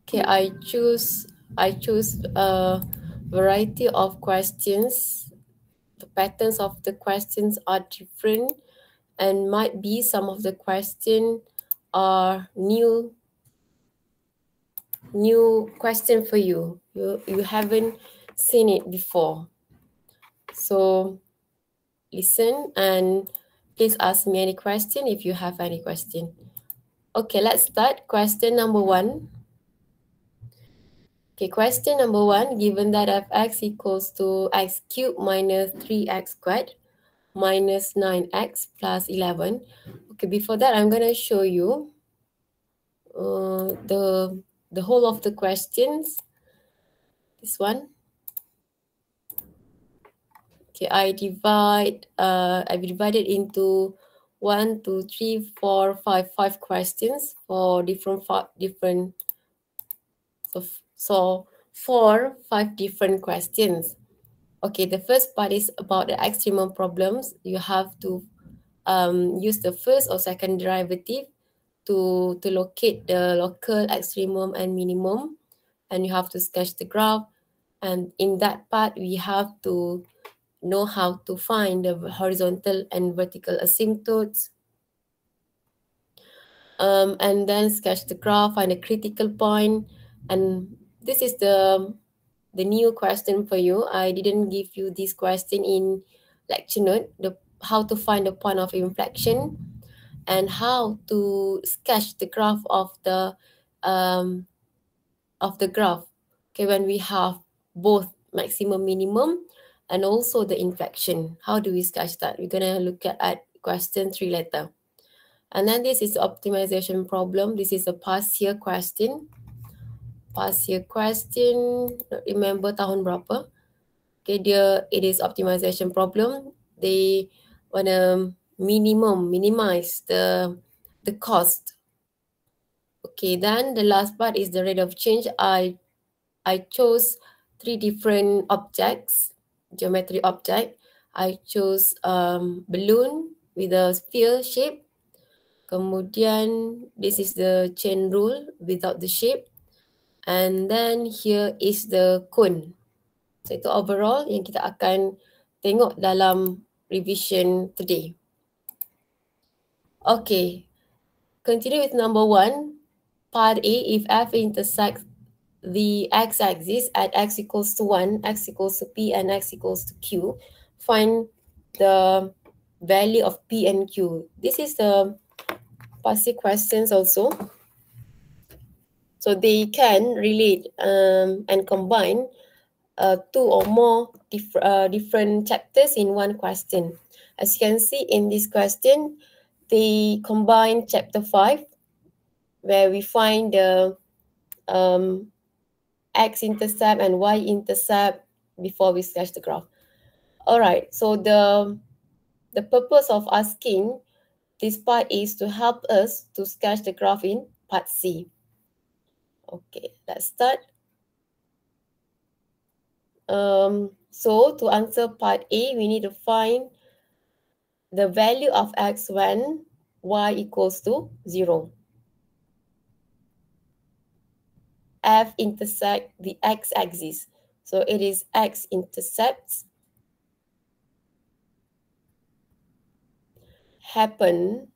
Okay, I choose a variety of questions. The patterns of the questions are different, and might be some of the questions are new question for you. You haven't seen it before. So listen and please ask me any question if you have any question. Okay, let's start. Question number 1. Okay, question number 1, given that f(x) equals to x cubed minus 3x squared minus 9x plus 11. Okay, before that, I'm going to show you the whole of the questions. This one. Okay, I divided into 1, 2, 3, 4, 5 questions for different so 5 different questions. Okay, the first part is about the extremum problems. You have to use the first or second derivative to locate the local extremum and minimum, and you have to sketch the graph. And in that part, we have to know how to find the horizontal and vertical asymptotes, and then sketch the graph, find a critical point. And this is the new question for you. I didn't give you this question in lecture note, how to find the point of inflection and how to sketch the graph of the graph. Okay, when we have both maximum, minimum, and also the inflection. How do we sketch that? We're gonna look at question 3 later. And then this is optimization problem. This is a past year question. Past year question, remember tahun berapa? Okay, it is optimization problem. They wanna minimize the cost. Okay, then the last part is the rate of change. I chose 3 different objects, geometry object. I chose balloon with a sphere shape. Kemudian this is the chain rule without the shape. And then here is the cone. So itu overall yang kita akan tengok dalam revision today. Okay, continue with number 1. Part A, if f intersects the x-axis at x equals to 1, x equals to p, and x equals to q, find the value of p and q. This is the passive questions also. So they can relate and combine 2 or more different chapters in one question. As you can see in this question, they combine chapter 5, where we find the x-intercept and y-intercept before we sketch the graph. All right, so the purpose of asking this part is to help us to sketch the graph in part C. Okay, let's start. So to answer part A, we need to find the value of x when y equals to 0. F intersect the x-axis. So it is x-intercepts happen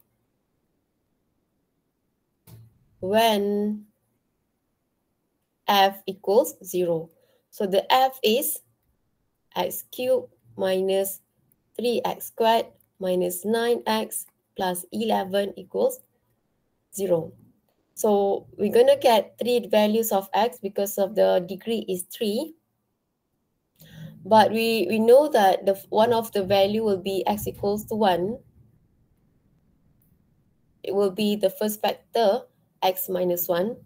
when f equals 0. So the f is x cubed minus 3x squared minus 9x plus 11 equals 0. So we're going to get 3 values of x because of the degree is 3. But we know that one of the value will be x equals to 1. It will be the first factor, x minus 1.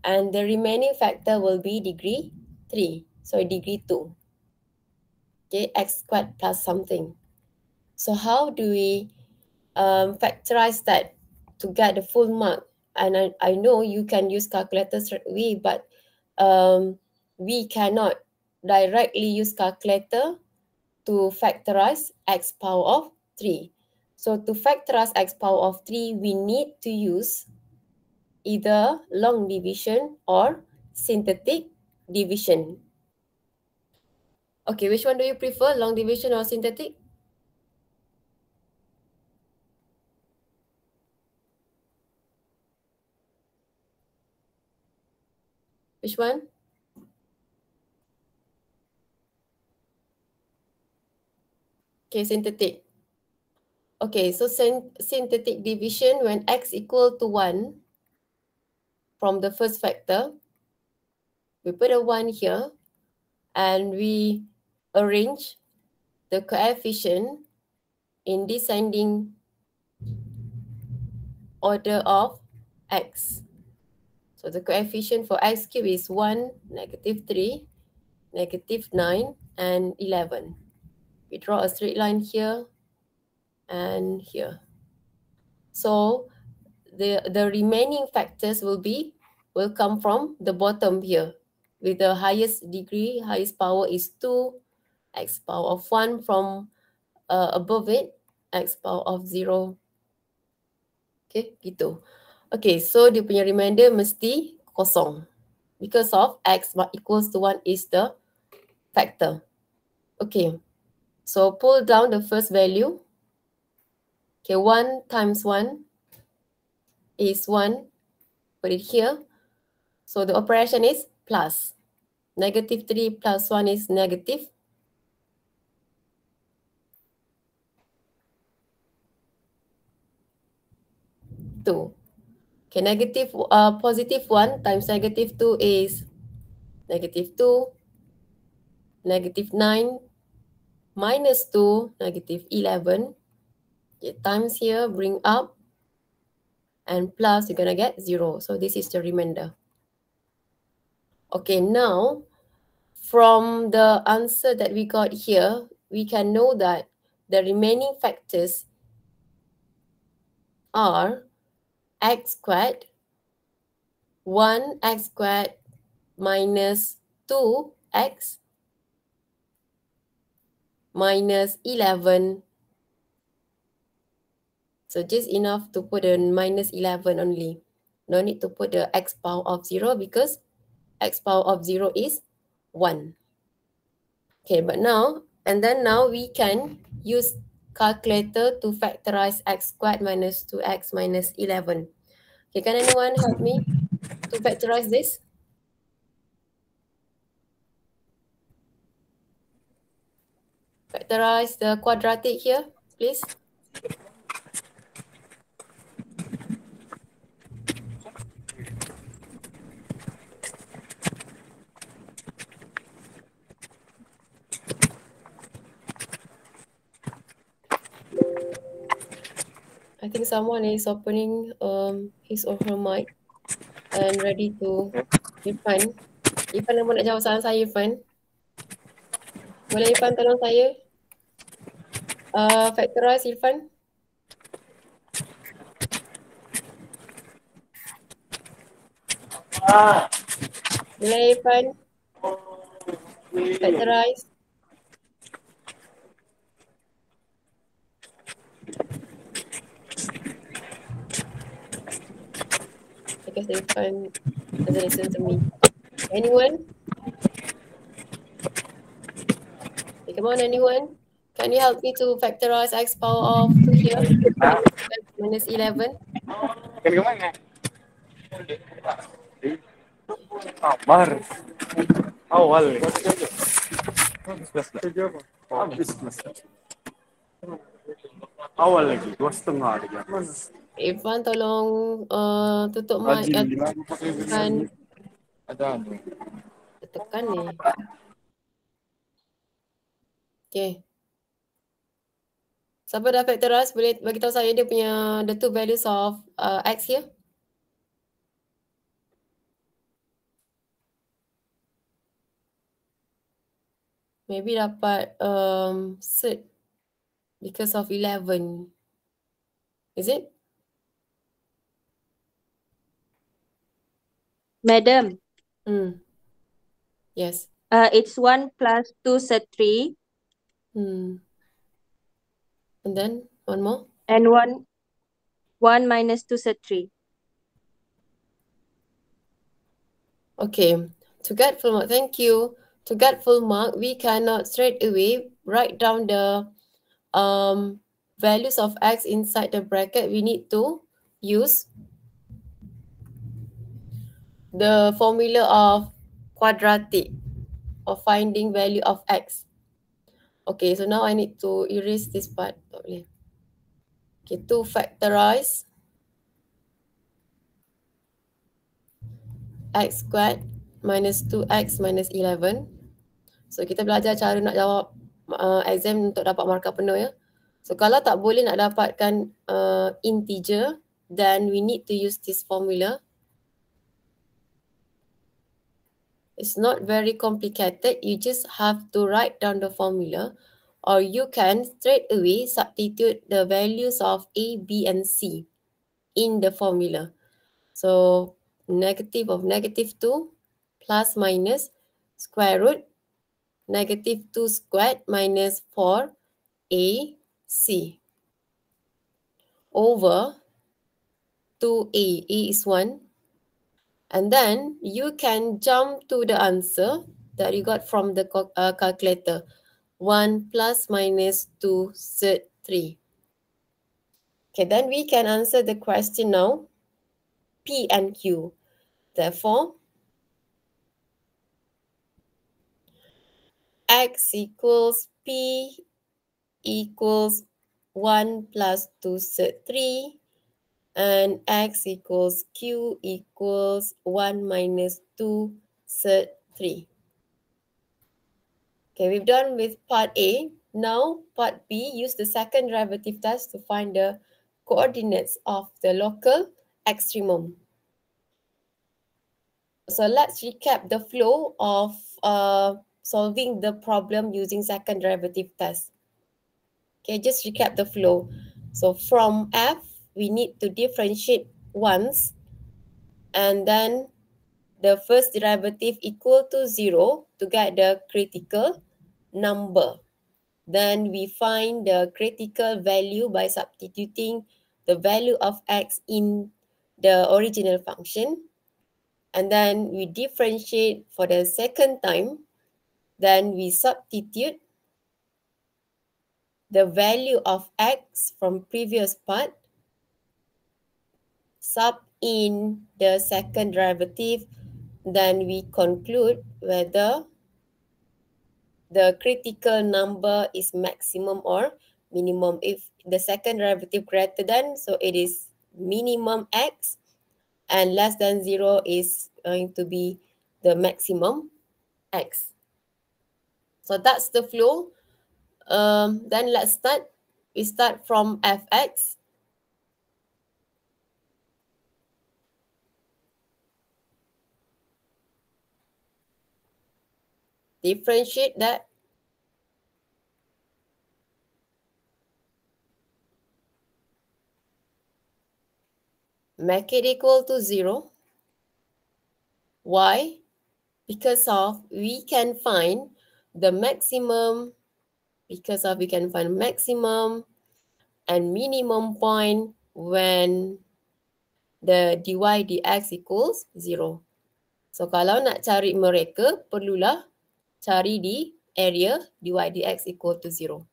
And the remaining factor will be degree 3. So degree 2. Okay, x squared plus something. So how do we factorize that to get the full mark? And I know you can use calculator straight away, but we cannot directly use calculator to factorize x power of 3. So to factorize x power of 3, we need to use either long division or synthetic division. Okay, which one do you prefer, long division or synthetic? Which one? Okay, synthetic. Okay, so synthetic division when x equal to 1 from the first factor, we put a 1 here and we arrange the coefficient in descending order of x. So the coefficient for x cube is 1, -3, -9, and 11. We draw a straight line here and here. So the remaining factors will come from the bottom here. With the highest degree, highest power is 2, x power of 1 from above it, x power of 0. Okay, gitu. Okay, so dia punya remainder mesti kosong. Because of x equals to 1 is the factor. Okay, so pull down the first value. Okay, 1 times 1 is 1. Put it here. So the operation is plus. -3 plus 1 is negative. -2. Okay, positive 1 times -2 is -2. -9 minus 2, -11. Okay, times here, bring up, and plus, you're going to get 0. So this is the remainder. Okay, now, from the answer that we got here, we can know that the remaining factors are x squared, 1x squared minus 2x minus 11. So just enough to put a minus 11 only. No need to put the x power of 0 because x power of 0 is 1. Okay, but now, now we can use calculator to factorize x squared minus 2x minus 11. Okay, can anyone help me to factorize this? Factorize the quadratic here, please. I think someone is opening his or her mic and ready to Irfan. Irfan nak jawab soalan saya, Irfan. Boleh Irfan tolong saya? Factorize Irfan. Boleh Irfan? Factorize. I guess Irfan doesn't listen to me. Anyone? Okay, come on, anyone? Can you help me to factorize x power of 2 here? Minus 11. Amar. Awal. Awal lagi, 2,5 lagi. Irfan tolong tutup mic. Irfan. Ada. Tekan ni. Okay. Siapa dah factorize boleh bagi tahu saya dia punya the two values of x here? Maybe dapat cert because of 11. Is it? Madam. Yes. It's 1 plus 2 set 3. And then one more? And 1 minus 2 set 3. Okay, to get full mark, thank you. To get full mark, we cannot straight away write down the values of x inside the bracket. We need to use the formula of quadratic of finding value of x. Okay, so now I need to erase this part. Tak boleh. Okay, to factorize x squared minus 2x minus 11. So kita belajar cara nak jawab exam untuk dapat markah penuh ya. So kalau tak boleh nak dapatkan integer, then we need to use this formula. It's not very complicated. You just have to write down the formula, or you can straight away substitute the values of A, B, and C in the formula. So negative of negative 2 plus minus square root negative 2 squared minus 4AC over 2A. A is 1. And then you can jump to the answer that you got from the calculator. 1 plus minus 2 third 3. Okay, then we can answer the question now. P and Q. Therefore, X equals P equals 1 plus 2 third 3. And X equals Q equals 1 minus 2 third 3. Okay, we've done with part A. Now, part B, use the second derivative test to find the coordinates of the local extremum. So let's recap the flow of solving the problem using second derivative test. Okay, just recap the flow. So from F, we need to differentiate once, and then the first derivative equal to 0 to get the critical number. Then we find the critical value by substituting the value of x in the original function. And then we differentiate for the second time. Then we substitute the value of x from previous part, sub in the second derivative. Then we conclude whether the critical number is maximum or minimum. If the second derivative greater than, so it is minimum x, and less than 0 is going to be the maximum x. So that's the flow. Then let's start. We start from fx. Differentiate that. Make it equal to 0. Why? Because of we can find the maximum, we can find maximum and minimum point when the dy dx equals 0. So kalau nak cari mereka, perlulah cari di area dy dx equal to 0.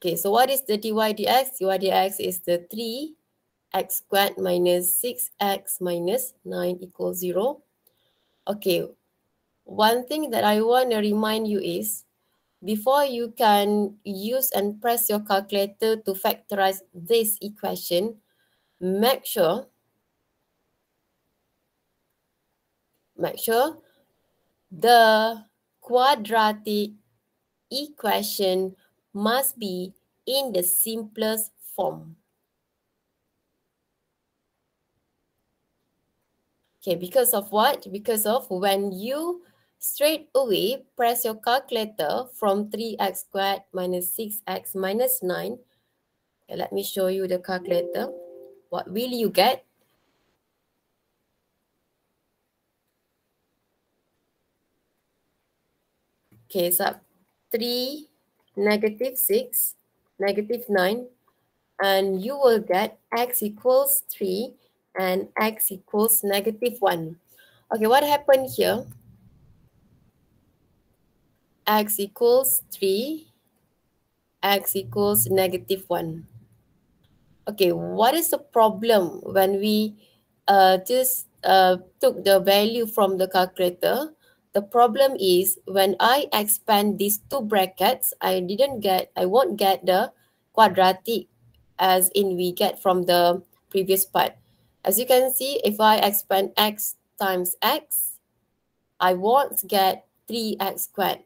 Okay, so what is the dy dx? Dy dx is the 3x squared minus 6x minus 9 equals 0. Okay, one thing that I want to remind you is, before you can use and press your calculator to factorize this equation, make sure the quadratic equation must be in the simplest form. Okay, because of what? Because of when you straight away press your calculator from 3x squared minus 6x minus 9. Okay, let me show you the calculator. What will you get? Okay, so 3, negative 6, negative 9, and you will get x equals 3 and x equals negative 1. Okay, what happened here? X equals 3, X equals -1. Okay, what is the problem when we just took the value from the calculator? The problem is when I expand these two brackets, I won't get the quadratic as in we get from the previous part. As you can see, if I expand x times x, I won't get 3x squared.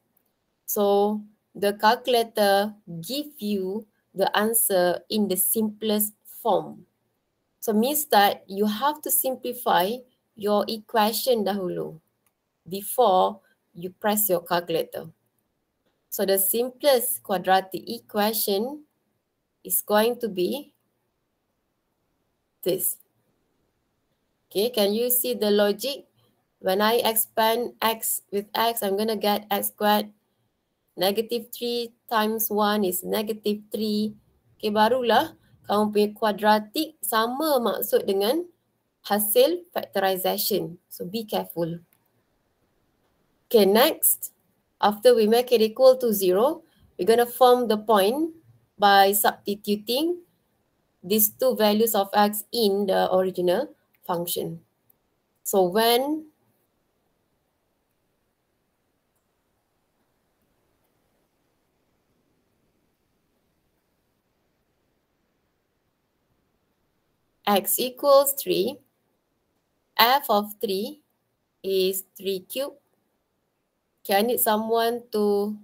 So the calculator give you the answer in the simplest form. So means that you have to simplify your equation dahulu before you press your calculator. So the simplest quadratic equation is going to be this. Okay, can you see the logic? When I expand x with x, I'm going to get x squared. -3 times 1 is -3. Okay, barulah kamu punya kuadratik sama maksud dengan hasil factorization. So be careful. Okay, next, after we make it equal to 0, we're going to form the point by substituting these two values of x in the original function. So when x equals 3, f of 3 is 3 cubed. Okay, I need someone to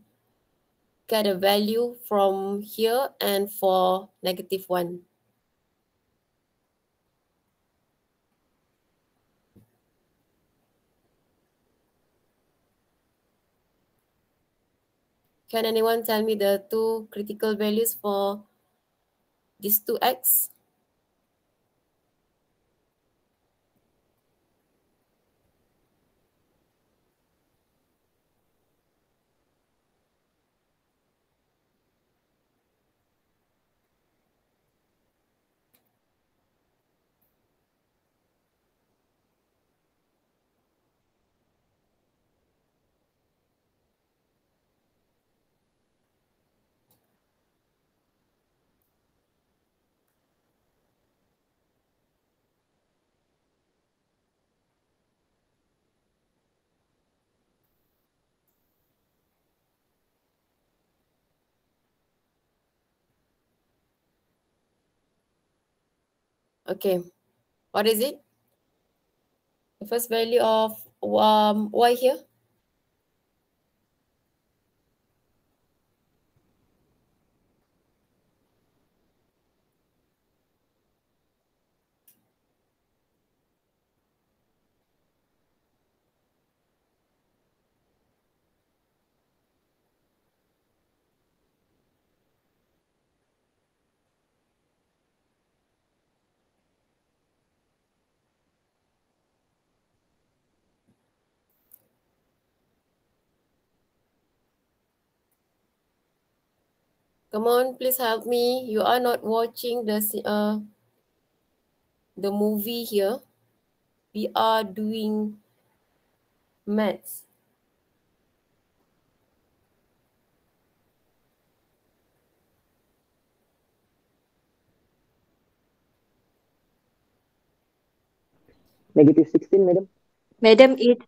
get a value from here and for -1. Can anyone tell me the two critical values for these two x? Okay, what is it? The first value of y here? Come on, please help me. You are not watching the movie here. We are doing maths. -16, madam. Madam, it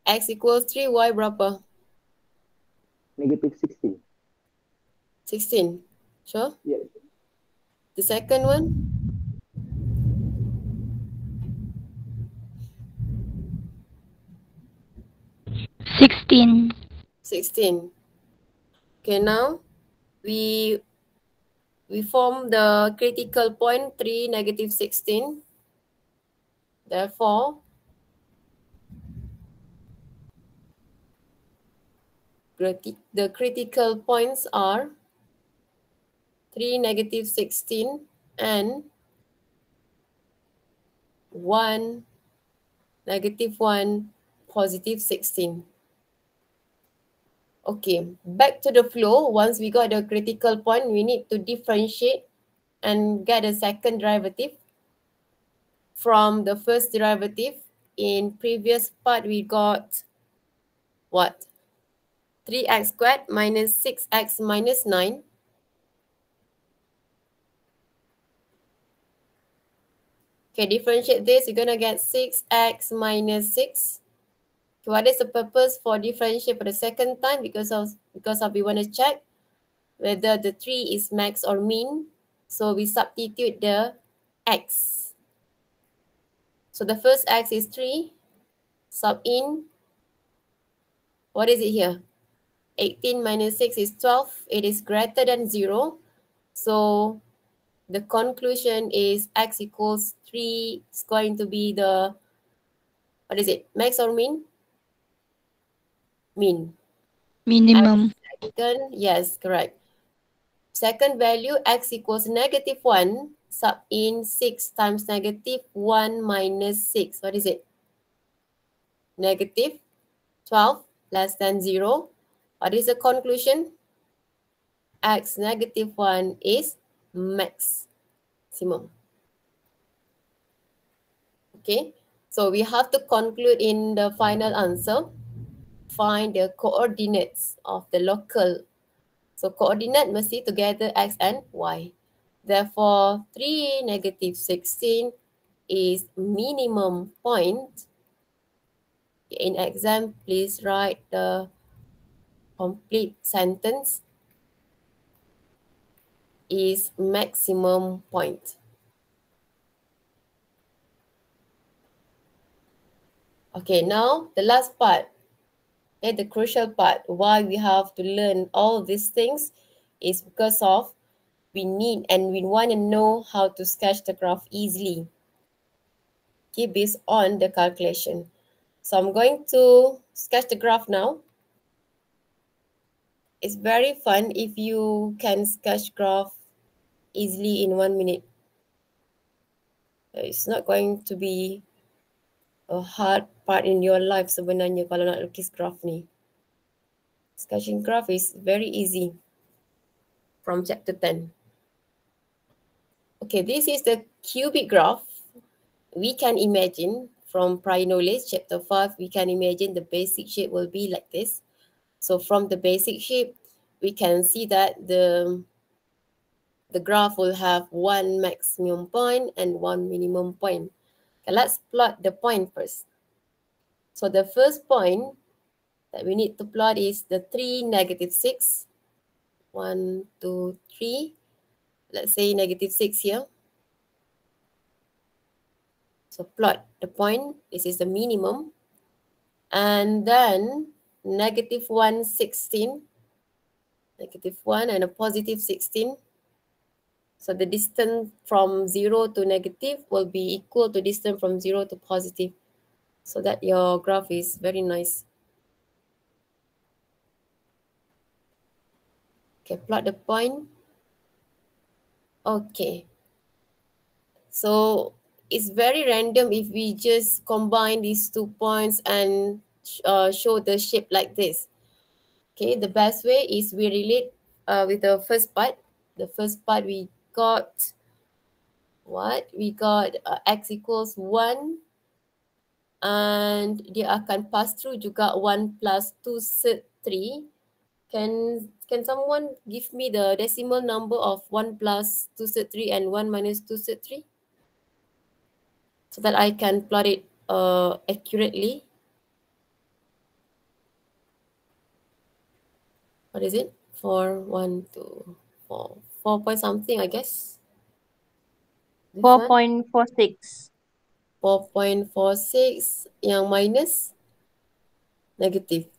X equals 3, y berapa? -16. 16. Sure? Yes. The second one? Sixteen. 16. Okay, now we form the critical point 3, -16. Therefore, the critical points are 3, -16 and 1, -1, +16. Okay, back to the flow. Once we got the critical point, we need to differentiate and get a second derivative from the first derivative. in previous part we got what? 3x squared minus 6x minus 9. Okay, differentiate this, you're going to get 6x minus 6. Okay, what is the purpose for differentiate for the second time? Because we want to check whether the 3 is max or min. So we substitute the x. So the first x is 3. Sub in. What is it here? 18 minus 6 is 12. It is greater than 0. So the conclusion is x equals 3 is going to be the, what is it? Max or min? Min. Minimum. Second, yes, correct. Second value, x equals negative 1. Sub in 6 times negative 1 minus 6. What is it? Negative 12 less than 0. What is the conclusion? X negative 1 is maximum. Okay, so we have to conclude in the final answer. Find the coordinates of the local. So coordinate mesti together x and y. Therefore, 3, negative 16 is minimum point. In exam, please write the complete sentence. Is maximum point. Okay, now the last part. Okay, the crucial part. Why we have to learn all these things is because of we need and we want to know how to sketch the graph easily. Okay, based on the calculation. So I'm going to sketch the graph now. It's very fun if you can sketch graph easily in 1 minute. It's not going to be a hard part in your life sebenarnya kalau nak lukis graph ni. Sketching graph is very easy from chapter 10. Okay, this is the cubic graph. We can imagine from prior knowledge, chapter 5, we can imagine the basic shape will be like this. So from the basic shape, we can see that the graph will have one maximum point and one minimum point. Okay, let's plot the point first. So the first point that we need to plot is the 3, negative 6. 1, 2, 3. Let's say negative 6 here. So plot the point. This is the minimum. And then negative 1, 16. Negative 1 and a positive 16. So the distance from 0 to negative will be equal to distance from 0 to positive. So that your graph is very nice. Okay, plot the point. Okay. So it's very random if we just combine these 2 points and show the shape like this. Okay, the best way is we relate with the first part. The first part we got what? We got x equals 1 and dia akan pass through juga 1 plus 2 third 3. Can someone give me the decimal number of 1 plus 2 third 3 and 1 minus 2 third 3? So that I can plot it accurately. What is it? 4, 1, 2, 4. 4 point something, I guess. 4.46. 4.46 yang minus negative.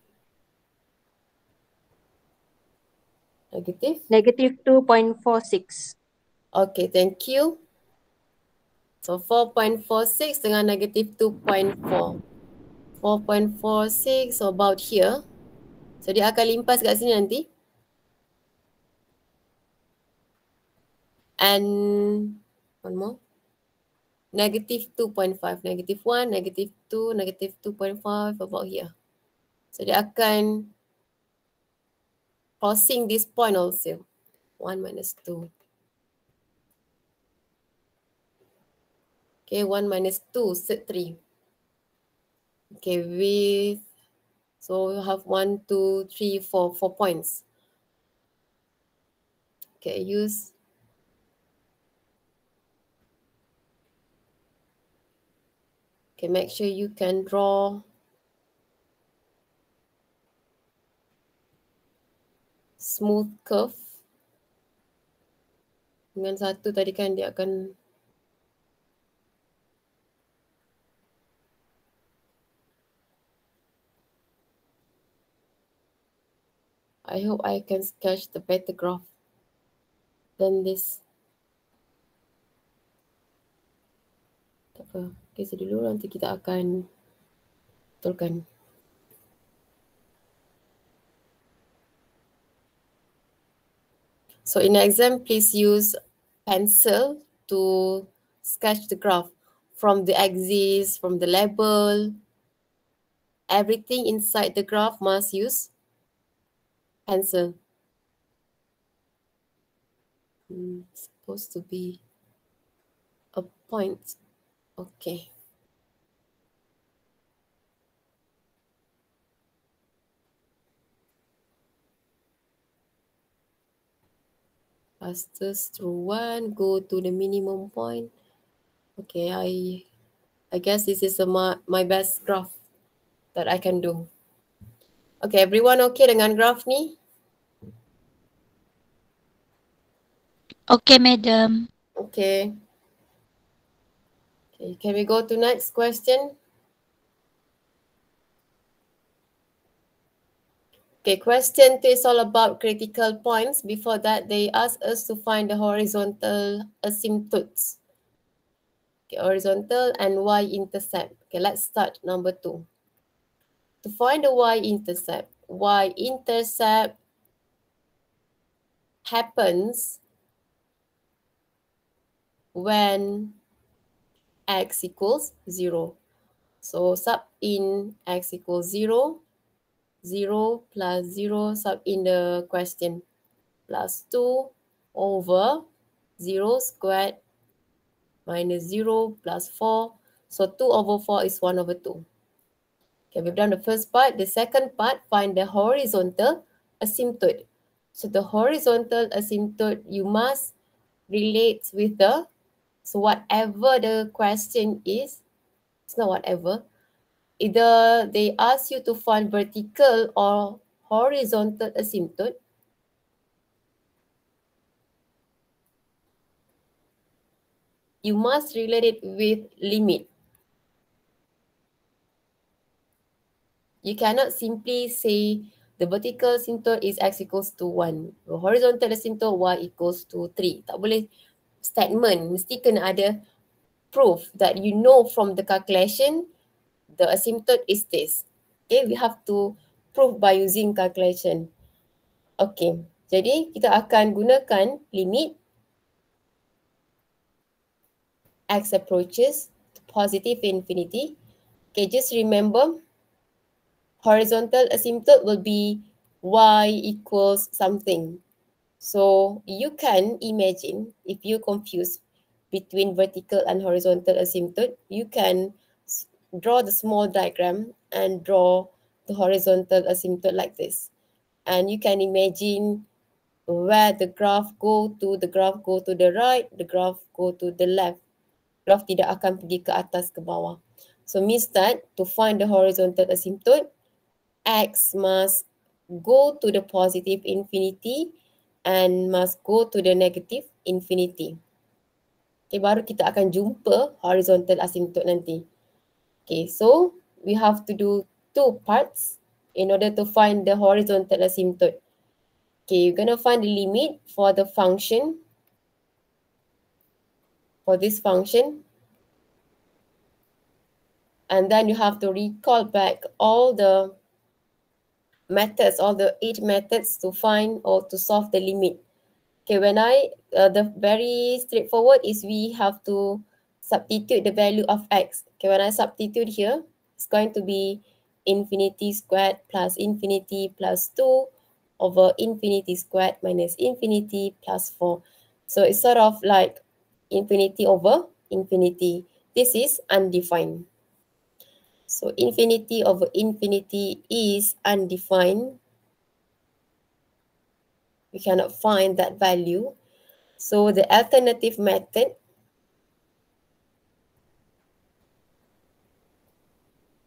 Negative. Negative 2.46. Okay, thank you. So 4.46 dengan negative 2.4. 4.46, so about here. So dia akan limpas kat sini nanti. And one more. Negative 2.5. Negative 1, negative 2, negative 2.5 about here. So dia akan crossing this point also. 1 minus 2. Okay, 1 minus 2, set 3. Okay, so we have 1, 2, 3, 4 points. Okay, make sure you can draw smooth curve. Dengan satu tadi kan dia akan I hope I can sketch the better graph than this. Tak apa. Okay, so dulu nanti kita akan betulkan. So in the exam, please use pencil to sketch the graph from the axis, from the label. Everything inside the graph must use pencil. Supposed to be a point. Okay. Fastest through one, go to the minimum point. Okay, I guess this is my best graph that I can do. Okay, everyone okay dengan graph ni? Okay, madam. Okay. Okay, can we go to next question? Okay, question 2 is all about critical points. Before that, they ask us to find the horizontal asymptotes. Okay, horizontal and y-intercept. Okay, let's start number 2. To find the y-intercept happens when x equals 0. So sub in x equals 0, 0 plus 0, sub in the question, plus 2 over 0 squared minus 0 plus 4. So 2 over 4 is 1 over 2. Okay, we've done the first part. The second part, find the horizontal asymptote. So the horizontal asymptote, you must relate with so whatever the question is, it's not whatever, either they ask you to find vertical or horizontal asymptote, you must relate it with limit. You cannot simply say the vertical asymptote is x equals to 1. The horizontal asymptote y equals to 3. Tak boleh statement. Mesti kena ada proof that you know from the calculation the asymptote is this. Okay, we have to prove by using calculation. Okay, jadi kita akan gunakan limit x approaches to positive infinity. Okay, just remember horizontal asymptote will be y equals something. So you can imagine if you confuse between vertical and horizontal asymptote, you can draw the small diagram and draw the horizontal asymptote like this. And you can imagine where the graph go to the right, the graph go to the left. Graph tidak akan pergi ke atas ke bawah. So means that to find the horizontal asymptote, x must go to the positive infinity and must go to the negative infinity. Okay, baru kita akan jumpa horizontal asymptote nanti. Okay, so we have to do 2 parts in order to find the horizontal asymptote. Okay, you're going to find the limit for the function, for this function. And then you have to recall back all the methods, all the 8 methods to find or to solve the limit. Okay, the very straightforward is we have to substitute the value of x. Okay, when I substitute here, it's going to be infinity squared plus infinity plus 2 over infinity squared minus infinity plus 4. So it's sort of like infinity over infinity. This is undefined. So infinity over infinity is undefined. We cannot find that value. So the alternative method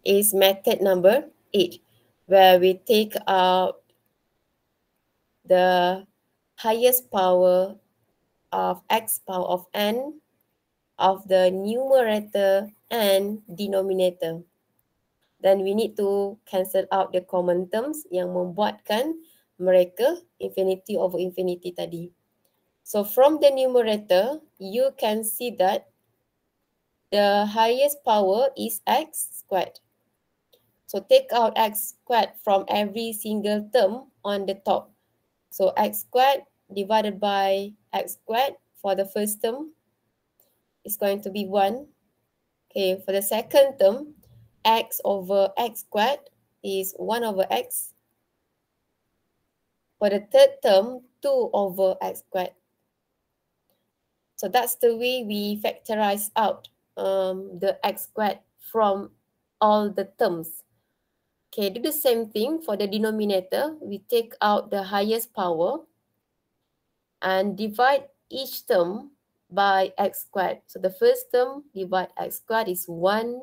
is method number 8, where we take out the highest power of x power of n of the numerator and denominator. Then we need to cancel out the common terms yang membuatkan mereka infinity over infinity tadi. So from the numerator, you can see that the highest power is x squared. So take out x squared from every single term on the top. So x squared divided by x squared for the first term is going to be 1. Okay, for the second term, x over x squared is 1 over x. For the third term, 2 over x squared. So that's the way we factorize out the x squared from all the terms. Okay, do the same thing for the denominator. We take out the highest power and divide each term by x squared. So the first term divide x squared is 1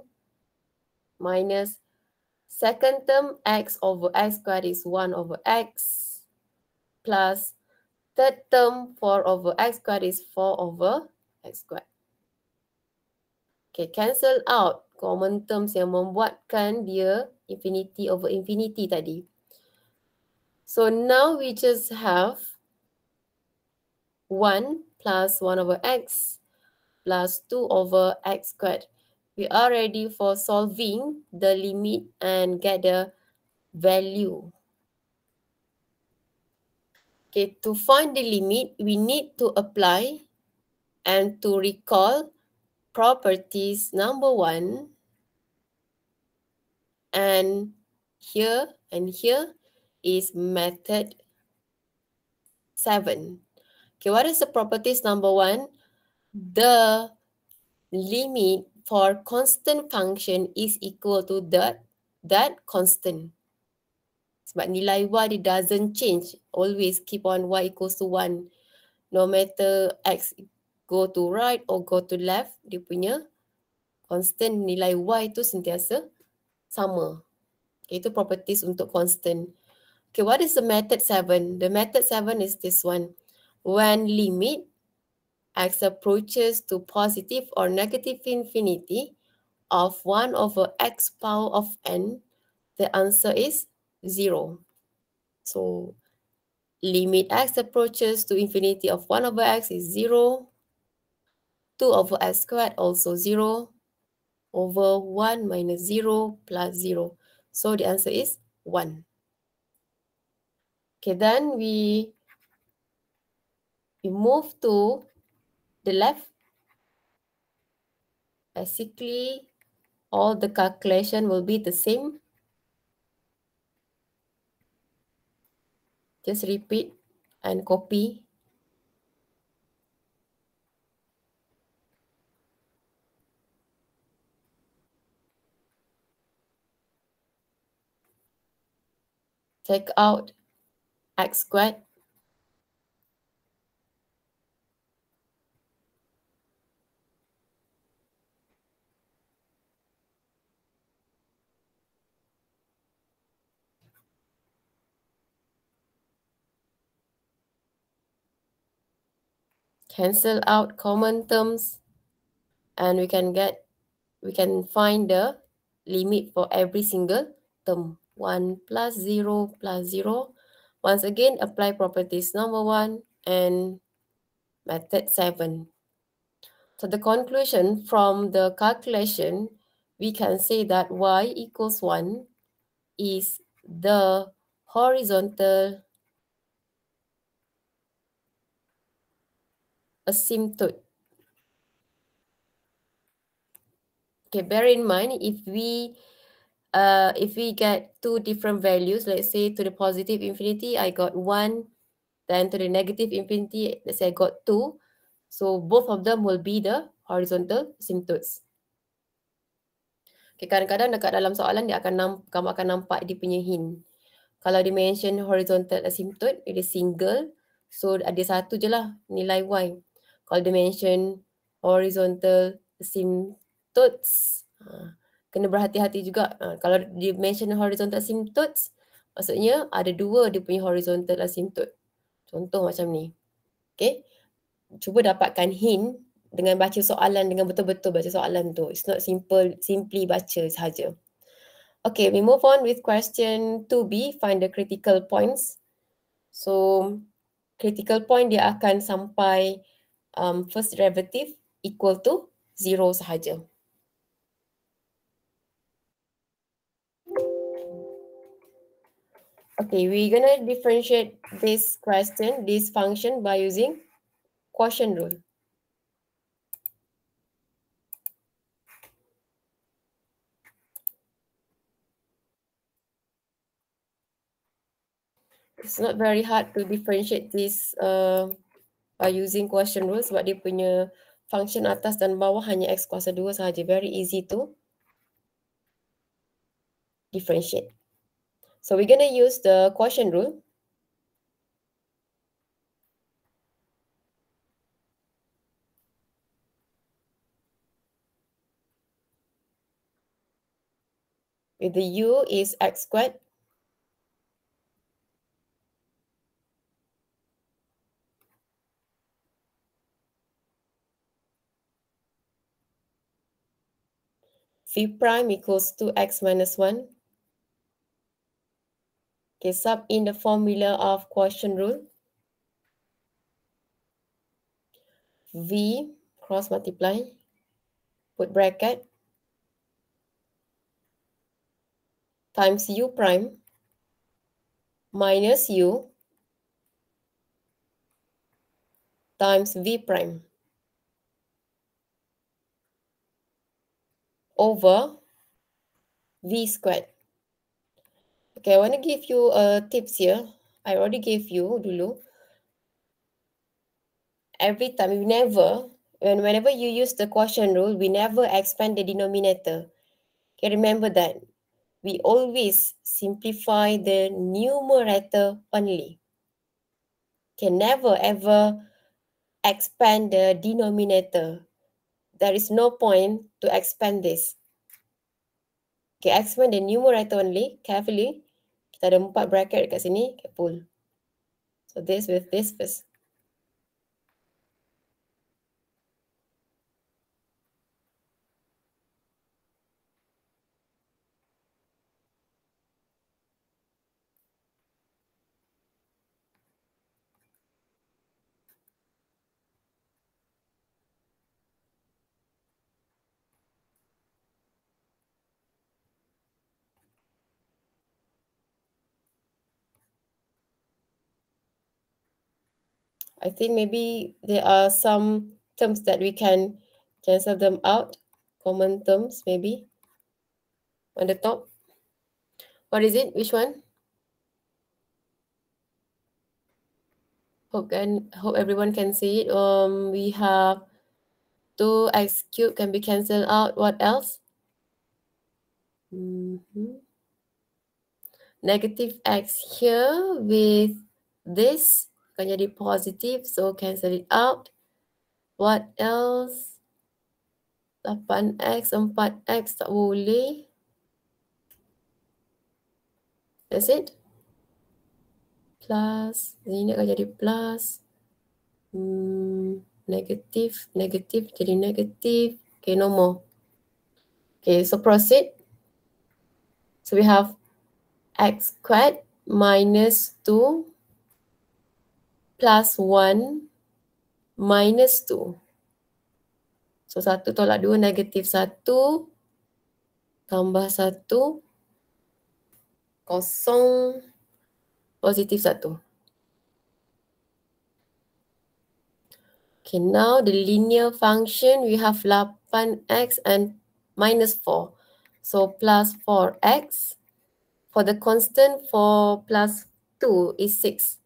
minus second term x over x squared is 1 over x plus third term 4 over x squared is 4 over x squared. Okay, cancel out common terms yang membuatkan dia infinity over infinity tadi. So now we just have 1 plus 1 over x plus 2 over x squared. We are ready for solving the limit and get the value. Okay, to find the limit, we need to apply and to recall properties number 1 and here is method 7. Okay, what is the properties number 1? The limit for constant function is equal to that constant. Sebab nilai y it doesn't change. Always keep on y equals to 1. No matter x go to right or go to left, dia punya constant nilai y tu sentiasa sama. Okay, itu properties untuk constant. Okay, what is the method 7? The method 7 is this one. When limit x approaches to positive or negative infinity of 1 over x power of n, the answer is 0. So limit x approaches to infinity of 1 over x is 0. 2 over x squared also 0. Over 1 minus 0 plus 0. So the answer is 1. Okay, then we move to the left. Basically, all the calculation will be the same. Just repeat and copy. Take out x squared. Cancel out common terms. And we can find the limit for every single term. 1 plus 0 plus 0. Once again, apply properties number 1 and method 7. So the conclusion from the calculation, we can say that y equals 1 is the horizontal asymptote. Okay, bear in mind if we get two different values, let's say to the positive infinity, I got 1, then to the negative infinity, let's say I got 2. So both of them will be the horizontal asymptotes. Okay, kadang-kadang dekat dalam soalan dia kamu akan nampak dia punya hint. Kalau dia mention horizontal asymptote, dia single. So ada satu je lah nilai Y. Kalau dia mention horizontal asymptotes, kena berhati-hati juga. Kalau dia mention horizontal asymptotes, maksudnya ada dua dia punya horizontal asymptote. Contoh macam ni. Okay. Cuba dapatkan hint dengan baca soalan, dengan betul-betul baca soalan tu. It's not simply baca sahaja. Okay, we move on with question 2B, find the critical points. So, critical point dia akan sampai first derivative equal to 0 sahaja. Okay, we're gonna differentiate this question, this function by using quotient rule. It's not very hard to differentiate this by using quotient rule sebab dia punya function atas dan bawah hanya x kuasa 2 sahaja. Very easy to differentiate. So we're going to use the quotient rule. With the u is x squared. V prime equals to x minus 1. Okay, sub in the formula of quotient rule. V cross multiply. Put bracket. Times u prime minus u times v prime over v squared. Okay, I want to give you tips here. I already gave you dulu. Every time, whenever you use the quotient rule, we never expand the denominator. Okay, remember that. We always simplify the numerator only. Can never ever expand the denominator. There is no point to expand this. Okay, expand the numerator only, carefully. Kita ada 4 bracket dekat sini, okay, pull. So this with this first. I think maybe there are some terms that we can cancel them out. Common terms, maybe. On the top. What is it? Which one? Hope everyone can see it. We have 2x cubed can be cancelled out. What else? Negative x here with this akan jadi positive, so cancel it out. What else? 8x, 4x tak boleh. That's it. Plus, ini akan jadi plus. Negative, negative jadi negative. Okay, no more. Okay, so proceed. So we have x squared minus 2 plus 1 minus 2. So 1 tolak 2, negatif 1 tambah 1, kosong, positif 1. Okay, now the linear function, we have 8x and minus 4. So plus 4x. For the constant, for plus 2 is 6.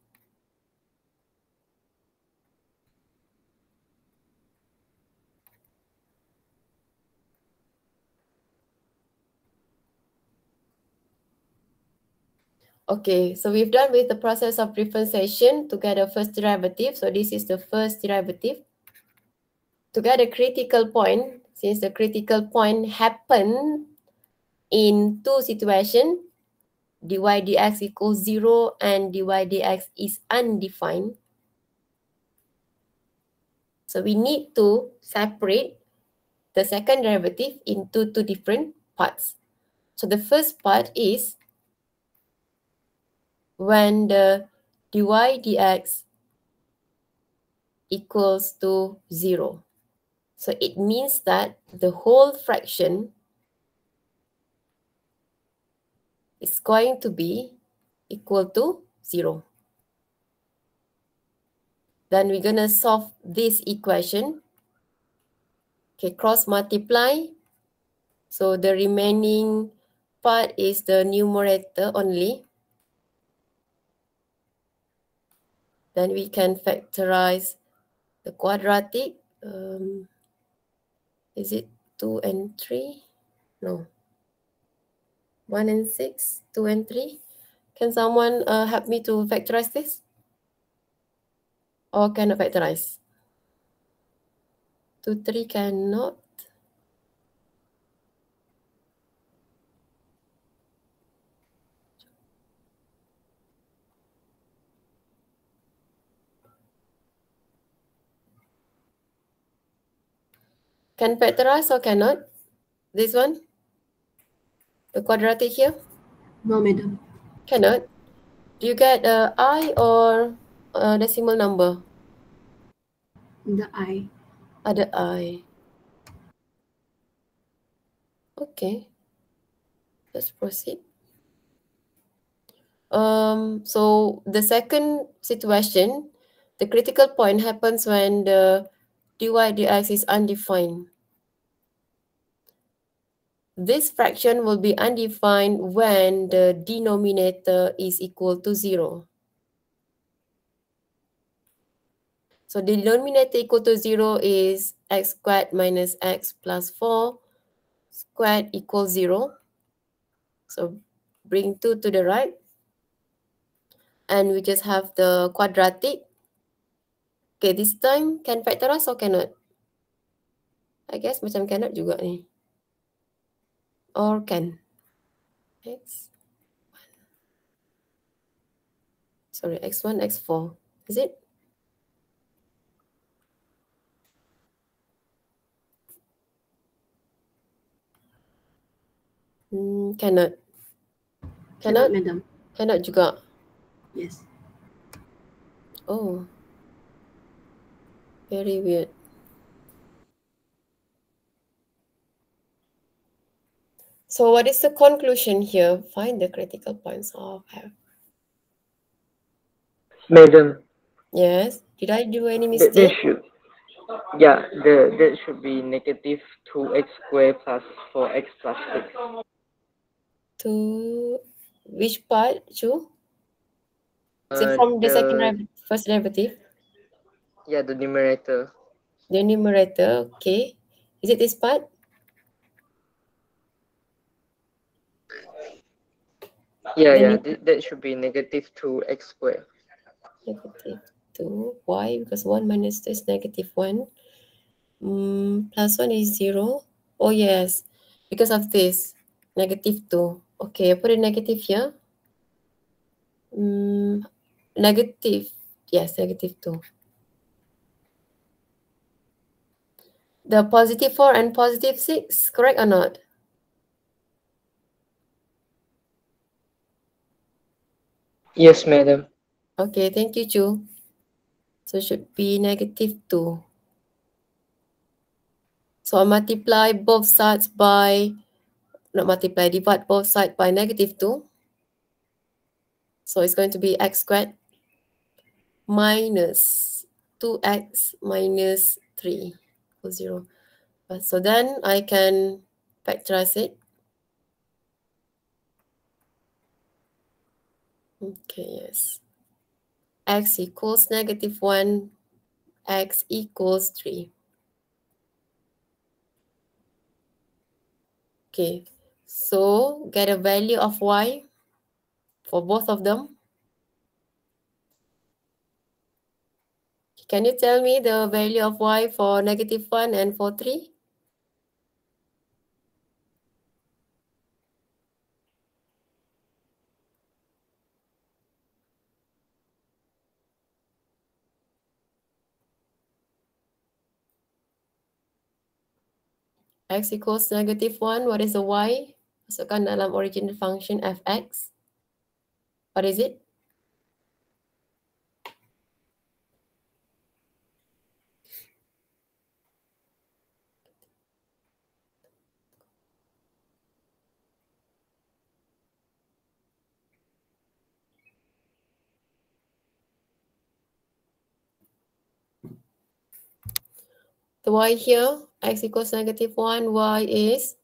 Okay, so we've done with the process of differentiation to get a first derivative. So this is the first derivative. To get a critical point, since the critical point happened in two situations, dy dx equals 0 and dy dx is undefined. So we need to separate the second derivative into two different parts. So the first part is when the dy dx equals to 0. So it means that the whole fraction is going to be equal to 0. Then we're going to solve this equation. Okay, cross multiply. So the remaining part is the numerator only. Then we can factorize the quadratic. Is it 2 and 3? No. 1 and 6, 2 and 3. Can someone help me to factorize this? Or cannot factorize? 2, 3 cannot. Can factorize or cannot? This one? The quadratic here? No, madam. Cannot. Do you get I or a decimal number? The I. Ada I. Okay. Let's proceed. So the second situation, the critical point happens when the dy dx is undefined. This fraction will be undefined when the denominator is equal to 0. So the denominator equal to 0 is x squared minus x plus 4 squared equals 0. So bring 2 to the right. And we just have the quadratic. Okay, this time can factorize or cannot? I guess macam cannot juga ni. Or can. X. Sorry, x1, x4. Is it? Cannot. Cannot, Cannot? madam. Cannot juga. Yes. Oh. Very weird. So what is the conclusion here? Find the critical points of F. Madam, Yes. Did I do any that mistake? should, yeah, that should be negative 2x squared plus 4x plus 6. To which part, Chu? Is it from the first derivative? Yeah, the numerator. The numerator, okay. Is it this part? Yeah, that should be negative 2x squared. Negative 2. Why? Because 1 minus 2 is negative 1. Plus 1 is 0. Oh, yes. Because of this. Negative 2. Okay, I put a negative here. Negative. Yes, negative 2. The positive 4 and positive 6, correct or not? Yes, madam. Okay, thank you, Chu. So should be negative 2. So I multiply both sides by, divide both sides by negative 2. So it's going to be x squared minus 2x minus 3 equals 0. So then I can factorize it. Okay, yes. X equals negative 1, x equals 3. Okay, so get a value of y. for both of them? Can you tell me the value of y for -1 and for 3? X equals -1. What is the y? Masukkan dalam original function fx. What is it? The y here, x equals -1, y is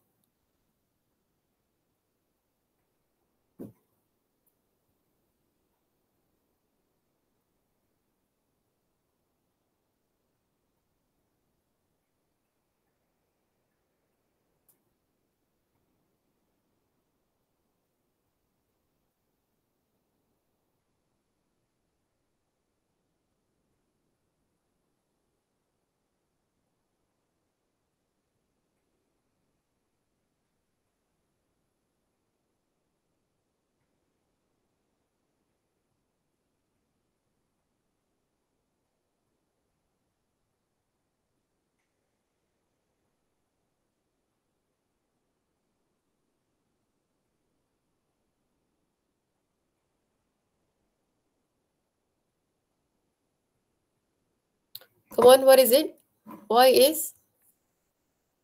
come on, what is it? Y is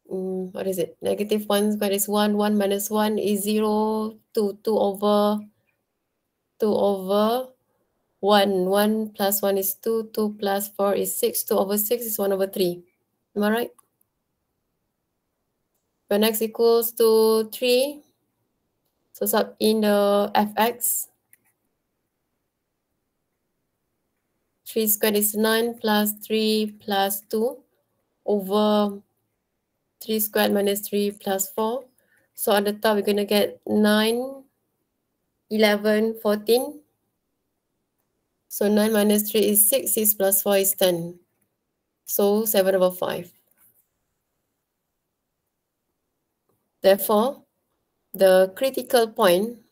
what is it? -1 squared is 1, 1 minus 1 is 0, 2 over 1, 1 plus 1 is 2, 2 plus 4 is 6, 2 over 6 is 1 over 3. Am I right? When x equals to 3, so sub in the fx, 3 squared is 9 plus 3 plus 2 over 3 squared minus 3 plus 4. So on the top, we're going to get 9, 11, 14. So 9 minus 3 is 6, 6 plus 4 is 10. So 7 over 5. Therefore, the critical points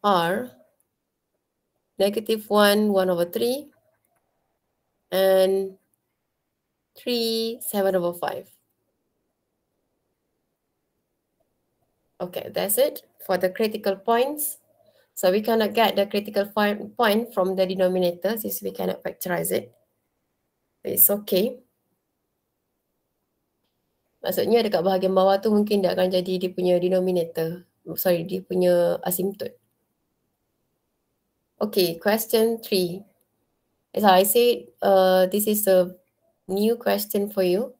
are -1, 1 over 3, and 3, 7 over 5. Okay, that's it for the critical points. So we cannot get the critical point from the denominator since we cannot factorize it. It's okay. Maksudnya dekat bahagian bawah tu mungkin dia akan jadi dia punya denominator. Sorry, dia punya asymptote. Okay, question 3. As I said, this is a new question for you.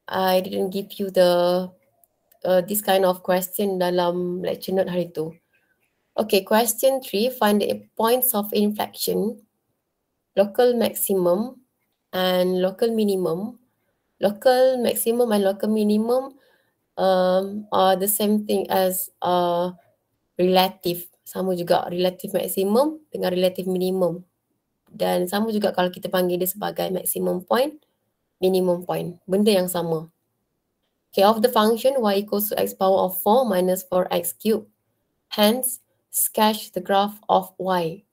I didn't give you the this kind of question dalam lecture note hari tu. Okay, question 3. Find the points of inflection, local maximum and local minimum. Local maximum and local minimum are the same thing as relative. Sama juga relative maximum dengan relative minimum. Dan sama juga kalau kita panggil dia sebagai maximum point, minimum point. Benda yang sama. Okay, of the function y equals to x power of 4 minus 4x cubed. Hence, sketch the graph of y.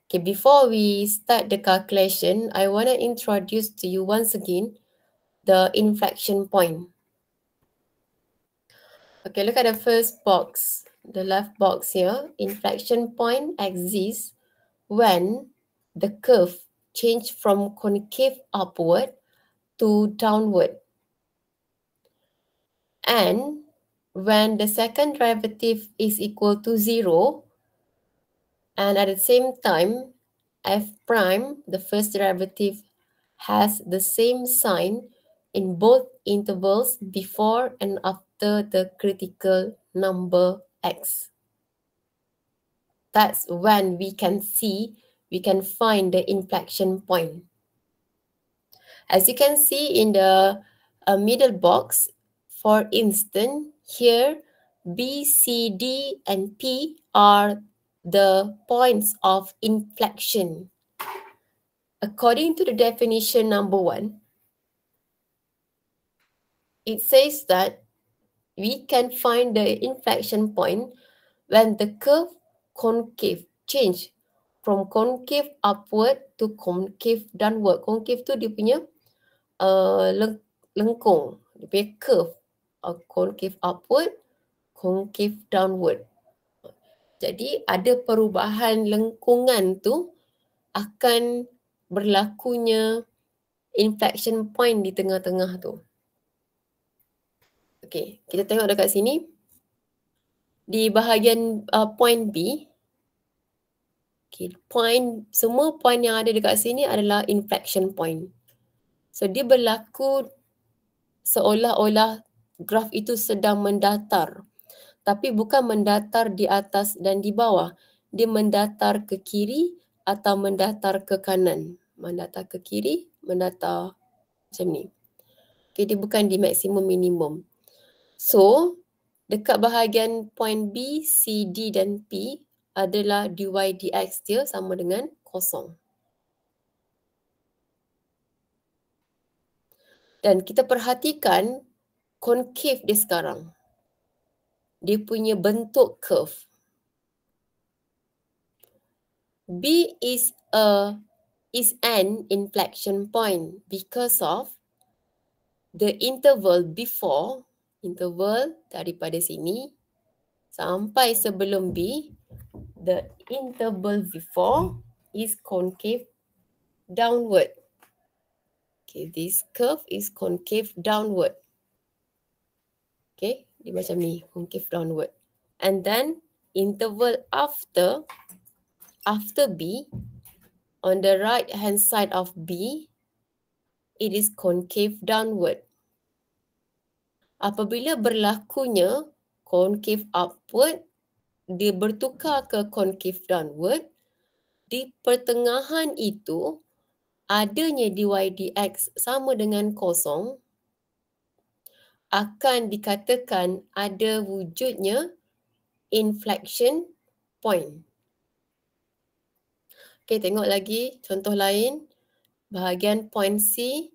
Okay, before we start the calculation, I want to introduce to you once again the inflection point. Okay, look at the first box, the left box here. Inflection point exists when the curve change from concave upward to downward. And when the second derivative is equal to 0, and at the same time, f prime, the first derivative, has the same sign in both intervals before and after the critical number x. That's when we can find the inflection point. As you can see in the a middle box. For instance, here B, C, D, and P are the points of inflection. According to the definition number 1, it says that we can find the inflection point when the curve concave change from concave upward to concave downward. Concave tu dia punya lengkung, dia punya curve. Concave upward, concave downward. Jadi ada perubahan lengkungan tu akan berlakunya inflection point di tengah-tengah tu. Okey, kita tengok dekat sini. Di bahagian point B, semua point yang ada dekat sini adalah inflection point. So dia berlaku seolah-olah graf itu sedang mendatar. Tapi bukan mendatar di atas dan di bawah. Dia mendatar ke kiri atau mendatar ke kanan. Mendatar ke kiri, mendatar macam ni. Okay, dia bukan di maksimum minimum. So, dekat bahagian point B, C, D dan P adalah dy dx dia sama dengan kosong. Dan kita perhatikan concave dia sekarang. Dia punya bentuk curve. B is an inflection point because of the interval before, interval daripada sini sampai sebelum B, the interval before is concave downward. Okay, this curve is concave downward. Okay, dia macam ni, concave downward. And then interval after B, on the right hand side of B, it is concave downward. Apabila berlakunya concave upward, dia bertukar ke concave downward, di pertengahan itu adanya dy dx sama dengan kosong, akan dikatakan ada wujudnya inflection point. Okay, tengok lagi contoh lain. Bahagian point C,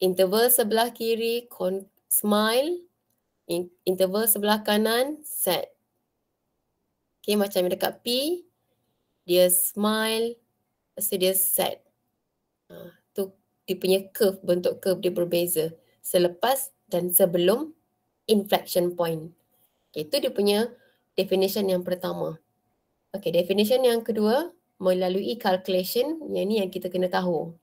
interval sebelah kiri smile, interval sebelah kanan set. Okay, macam dekat P, dia smile, lepas tu dia set. Tu dia punya curve, bentuk curve dia berbeza selepas dan sebelum inflection point. Okay, itu dia punya definition yang pertama. Okay, definition yang kedua, melalui calculation, yang ni yang kita kena tahu.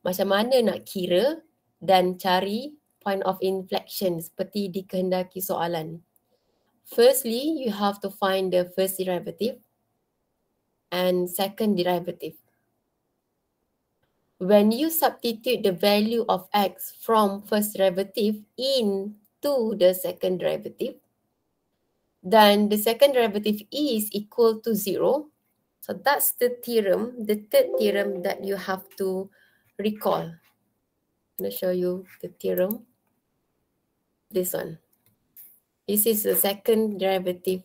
Macam mana nak kira dan cari point of inflection seperti dikehendaki soalan. Firstly, you have to find the first derivative and second derivative. When you substitute the value of x from first derivative into the second derivative, then the second derivative is equal to 0. So that's the theorem, the third theorem that you have to recall. I'm going to show you the theorem. This one. This is the second derivative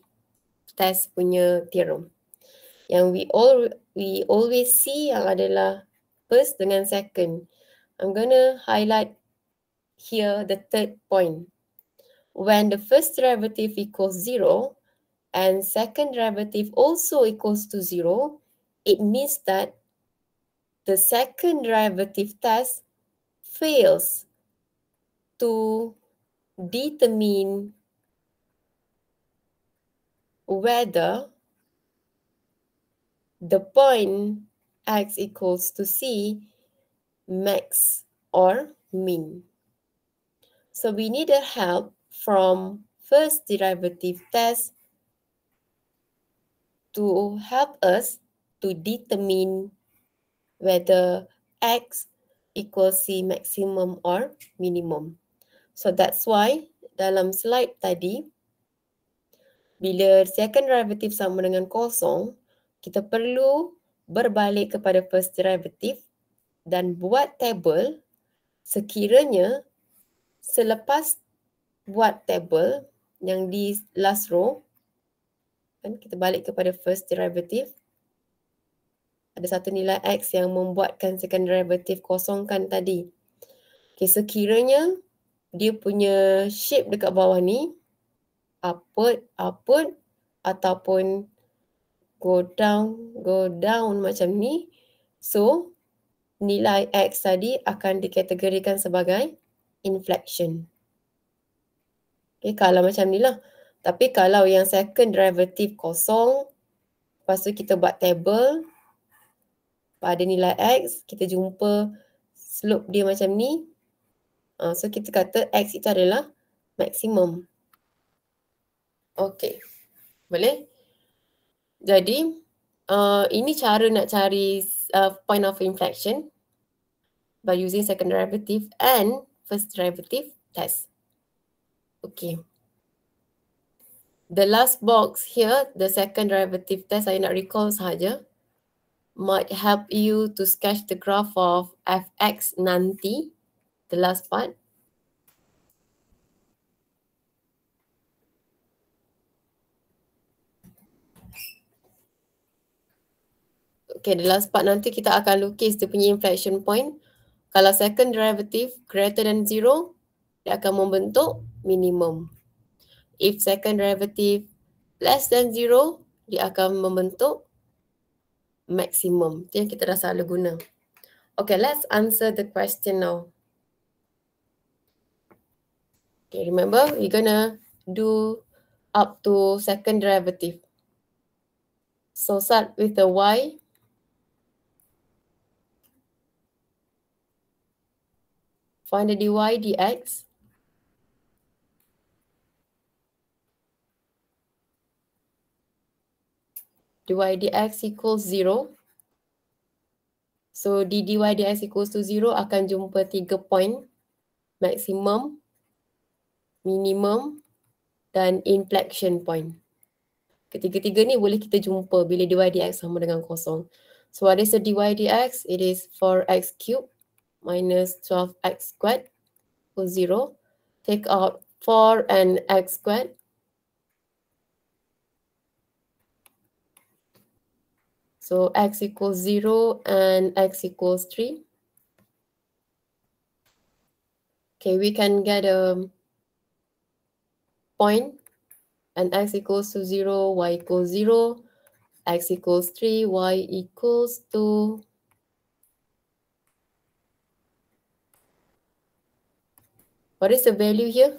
test punya theorem. Yang we always see yang adalah first dengan second. I'm going to highlight here the third point. When the first derivative equals 0 and second derivative also equals to 0, it means that the second derivative test fails to determine whether the point x equals to c max or min. So we need a help from first derivative test to help us to determine whether x equals c maximum or minimum. So that's why dalam slide tadi, bila second derivative sama dengan kosong, kita perlu berbalik kepada first derivative dan buat table sekiranya Selepas buat table yang di last row, kan kita balik kepada first derivative. Ada satu nilai X yang membuatkan second derivative kosongkan tadi. Okay, sekiranya dia punya shape dekat bawah ni, upward, ataupun go down macam ni. So, nilai X tadi akan dikategorikan sebagai inflection. Okay, kalau macam ni lah. Tapi kalau yang second derivative kosong, lepas tu kita buat table, pada nilai X, kita jumpa slope dia macam ni. So, kita kata X itu adalah maksimum. Okay. Boleh? Jadi, ini cara nak cari point of inflection by using second derivative and first derivative test. Okay. The last box here, the second derivative test, saya nak recall sahaja, might help you to sketch the graph of fx nanti, the last part. Okay, the last part nanti kita akan lukis dia punya inflection point. Kalau second derivative greater than 0, dia akan membentuk minimum. If second derivative less than 0, dia akan membentuk maximum. Itu yang kita dah selalu guna. Okay, let's answer the question now. Okay, remember, we're gonna do up to second derivative. So start with the y. Find the dy dx. Dy dx equals 0. So dy dx equals to 0 akan jumpa 3 point. Maximum, minimum dan inflection point. Ketiga-tiga ni boleh kita jumpa bila dy dx sama dengan kosong. So what is the dy dx? It is 4x cubed minus 12x squared equals 0. Take out 4 and x squared. So x equals 0 and x equals 3. Okay, we can get a point and x equals to 0, y equals 0, x equals 3, y equals to what is the value here?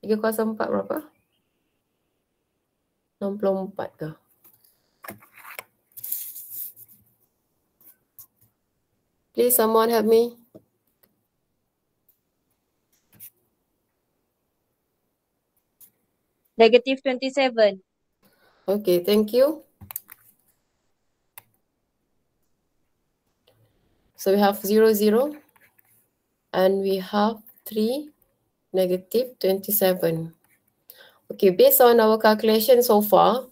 304 berapa? 64 ke? Please someone help me. Negative 27. Okay, thank you. So we have 0, 0. And we have 3, negative 27. Okay, based on our calculation so far,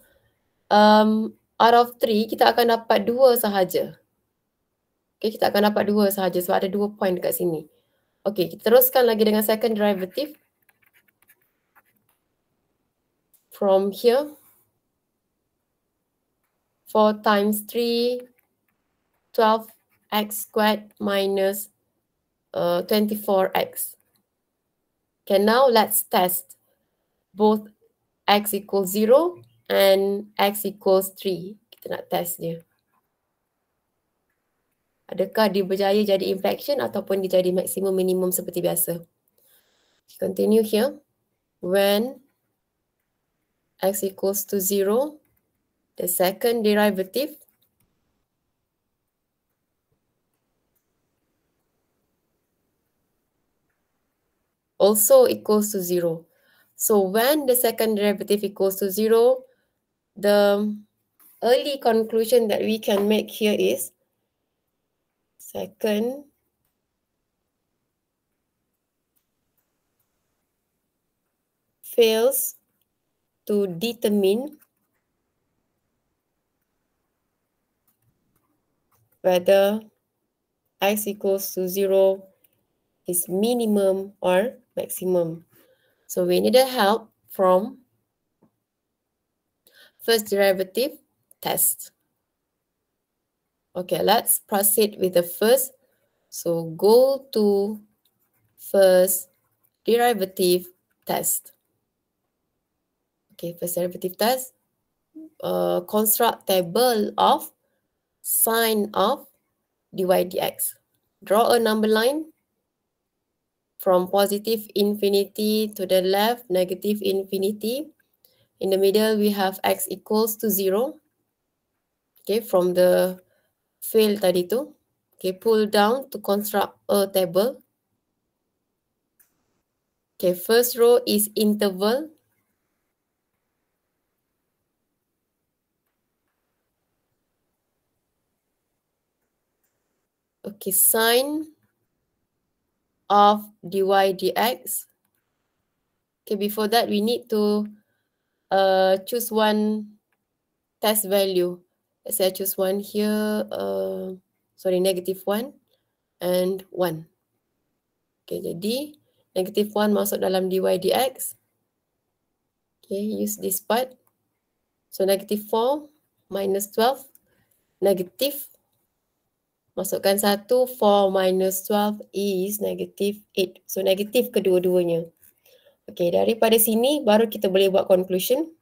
out of 3, kita akan dapat 2 sahaja. Okay, kita akan dapat 2 sahaja sebab ada 2 point dekat sini. Okay, kita teruskan lagi dengan second derivative. From here, 4 times 3, 12x squared minus 24x. Okay, now let's test both x equals 0 and x equals 3. Kita nak test dia. Adakah dia berjaya jadi inflection ataupun dia jadi maksimum minimum seperti biasa. Continue here. When x equals to 0, the second derivative also equals to 0. So when the second derivative equals to 0, the early conclusion that we can make here is second fails to determine whether x equals to 0 is minimum or maximum. So we need a help from first derivative test. Okay, let's proceed with the first. So go to first derivative test. Okay, first derivative test. Construct table of sine of dy dx. Draw a number line from positive infinity to the left, negative infinity. In the middle, we have x equals to 0. Okay, from the field tadi tu. Okay, pull down to construct a table. Okay, first row is interval. Okay, sine of dy dx. Okay, before that, we need to choose one test value. Let's say I choose one here, -1 and 1. Okay, jadi -1 masuk dalam dy dx. Okay, use this part. So -4 minus 12, negative. Masukkan 1, 4 minus 12 is -8. So negatif kedua-duanya. Okay, daripada sini baru kita boleh buat conclusion.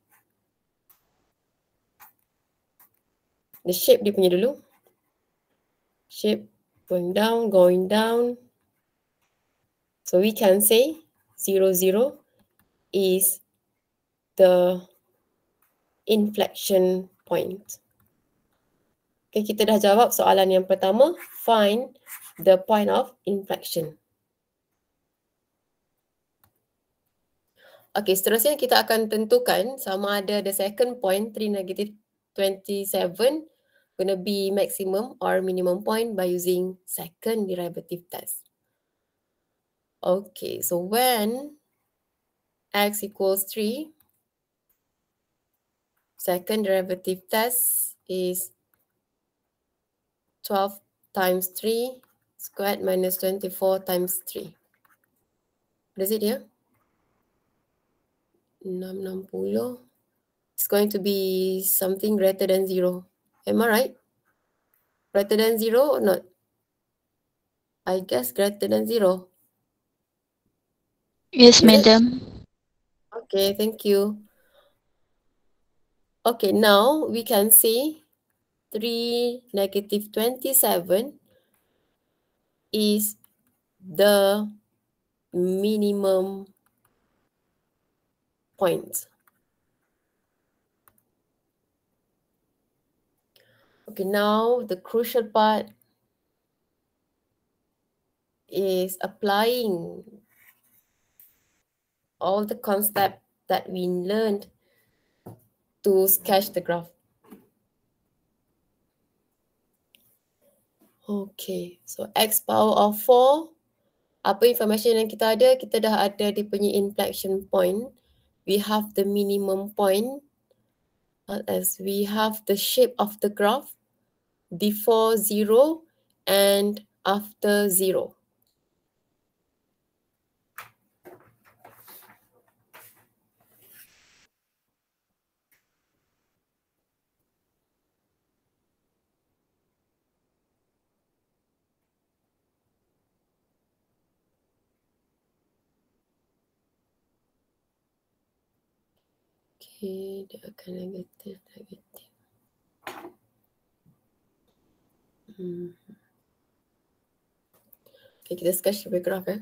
The shape dia punya dulu. Shape going down. So we can say 0, 0 is the inflection point. Okay, kita dah jawab soalan yang pertama. Find the point of inflection. Okay, seterusnya kita akan tentukan sama ada the second point, 3 negative 27, gonna be maximum or minimum point by using second derivative test. Okay, so when x equals 3, second derivative test is 12 times 3 squared minus 24 times 3. What is it here? 660. It's going to be something greater than 0. Am I right? Greater than 0 or not? I guess greater than 0. Yes, Is it? madam. Okay, thank you. Okay, now we can see 3 negative 27 is the minimum point. Okay, now the crucial part is applying all the concept that we learned to sketch the graph. Okay, so x power of 4. Apa information yang kita ada? Kita dah ada dia punya inflection point. We have the minimum point. As we have the shape of the graph before 0 and after 0. Okay, dia akan negatif. Okay, kita sketch the graph eh.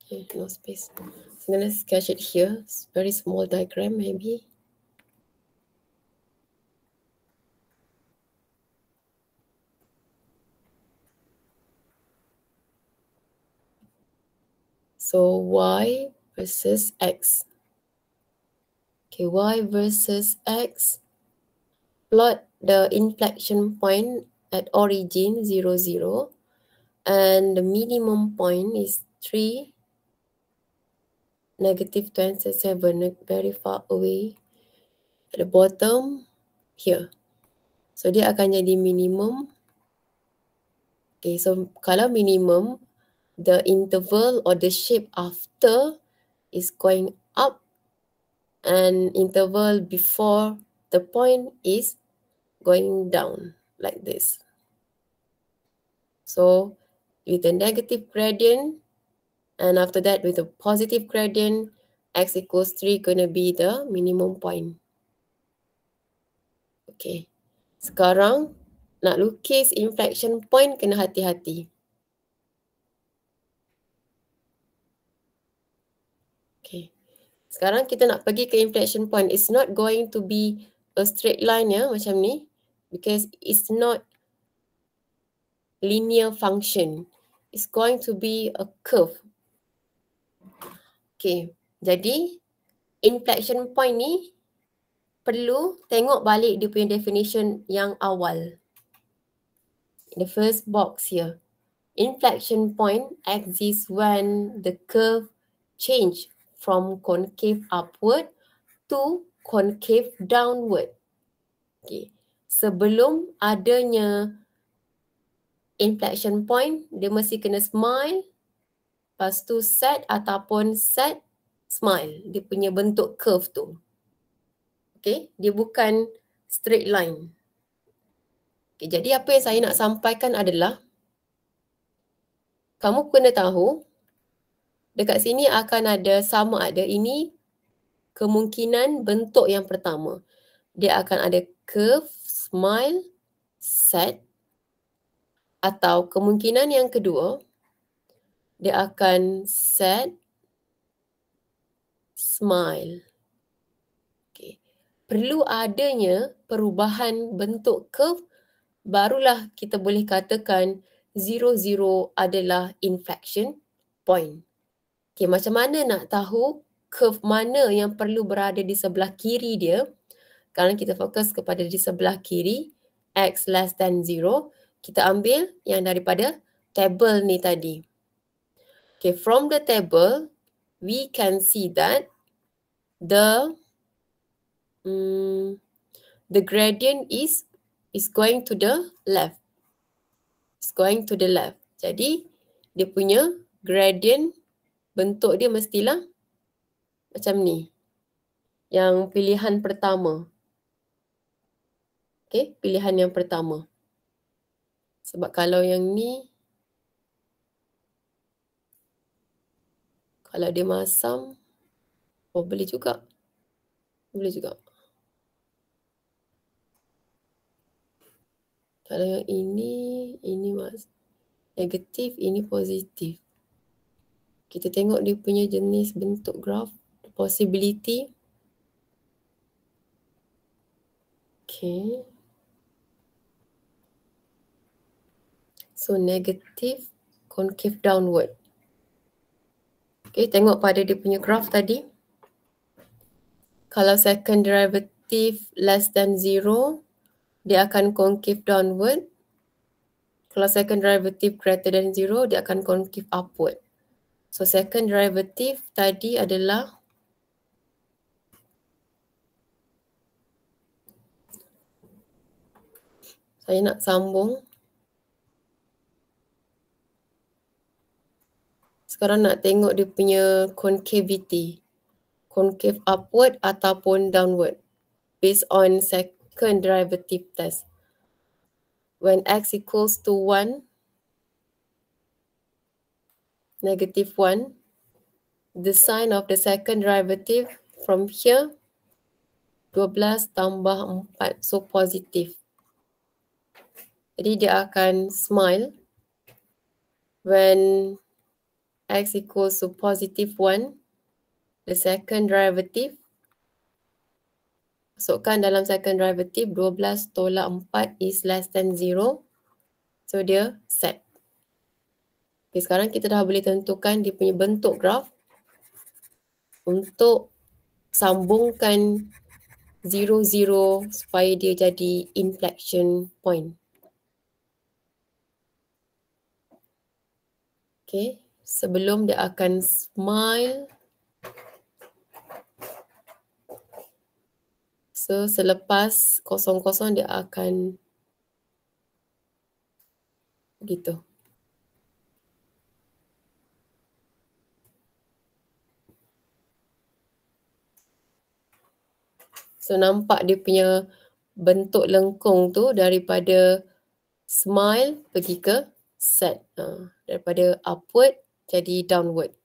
Okay, no space. So I'm gonna sketch it here. It's very small diagram maybe. So y versus x. Okay, y versus x. Plot the inflection point at origin 0, 0. And the minimum point is 3, negative 27, very far away. At the bottom, here. So dia akan jadi minimum Okay, so kalau minimum, the interval or the shape after is going up and interval before the point is going down like this. So with a negative gradient and after that with a positive gradient, x equals 3 gonna be the minimum point. Okay, sekarang nak lukis inflection point kena hati-hati. Okay, sekarang kita nak pergi ke inflection point. It's not going to be a straight line ya, macam ni. Because it's not linear function. It's going to be a curve. Okay, jadi inflection point ni perlu tengok balik dia punya definition yang awal. In the first box here. Inflection point exists when the curve change from concave upward to concave downward. Okay. Sebelum adanya inflection point, dia mesti kena smile, lepas tu set ataupun set, smile. Dia punya bentuk curve tu. Okay, dia bukan straight line. Okay, jadi apa yang saya nak sampaikan adalah, kamu kena tahu, dekat sini akan ada sama ada ini kemungkinan bentuk yang pertama. Dia akan ada curve, smile, set. Atau kemungkinan yang kedua, dia akan set, smile. Okay. Perlu adanya perubahan bentuk curve, barulah kita boleh katakan 0, adalah inflection point. Okay, macam mana nak tahu curve mana yang perlu berada di sebelah kiri dia? Sekarang kita fokus kepada di sebelah kiri, x less than 0. Kita ambil yang daripada table ni tadi. Okay, from the table, we can see that the gradient is going to the left. It's going to the left. Jadi, dia punya gradient, bentuk dia mestilah macam ni. Yang pilihan pertama. Okay, pilihan yang pertama. Sebab kalau yang ni, kalau dia masam, oh boleh juga. Boleh juga. Kalau yang ini negatif, ini positif. Kita tengok dia punya jenis bentuk graf, possibility. Okay. So negative, concave downward. Okay, tengok pada dia punya graf tadi. Kalau second derivative less than 0, dia akan concave downward. Kalau second derivative greater than 0, dia akan concave upward. So second derivative tadi adalah saya nak sambung. Sekarang nak tengok dia punya concavity. Concave upward ataupun downward. Based on second derivative test. When x equals to 1, negative 1, the sign of the second derivative from here, 12 tambah 4, so positive. Jadi dia akan smile when x equals to positive 1, the second derivative, masukkan dalam second derivative, 12 tolak 4 is less than 0. So dia set. Okay, sekarang kita dah boleh tentukan dia punya bentuk graf untuk sambungkan 0, supaya dia jadi inflection point. Okay, sebelum dia akan smile. So selepas 0, dia akan begitu. So nampak dia punya bentuk lengkung tu daripada smile pergi ke set. Daripada upward jadi downward.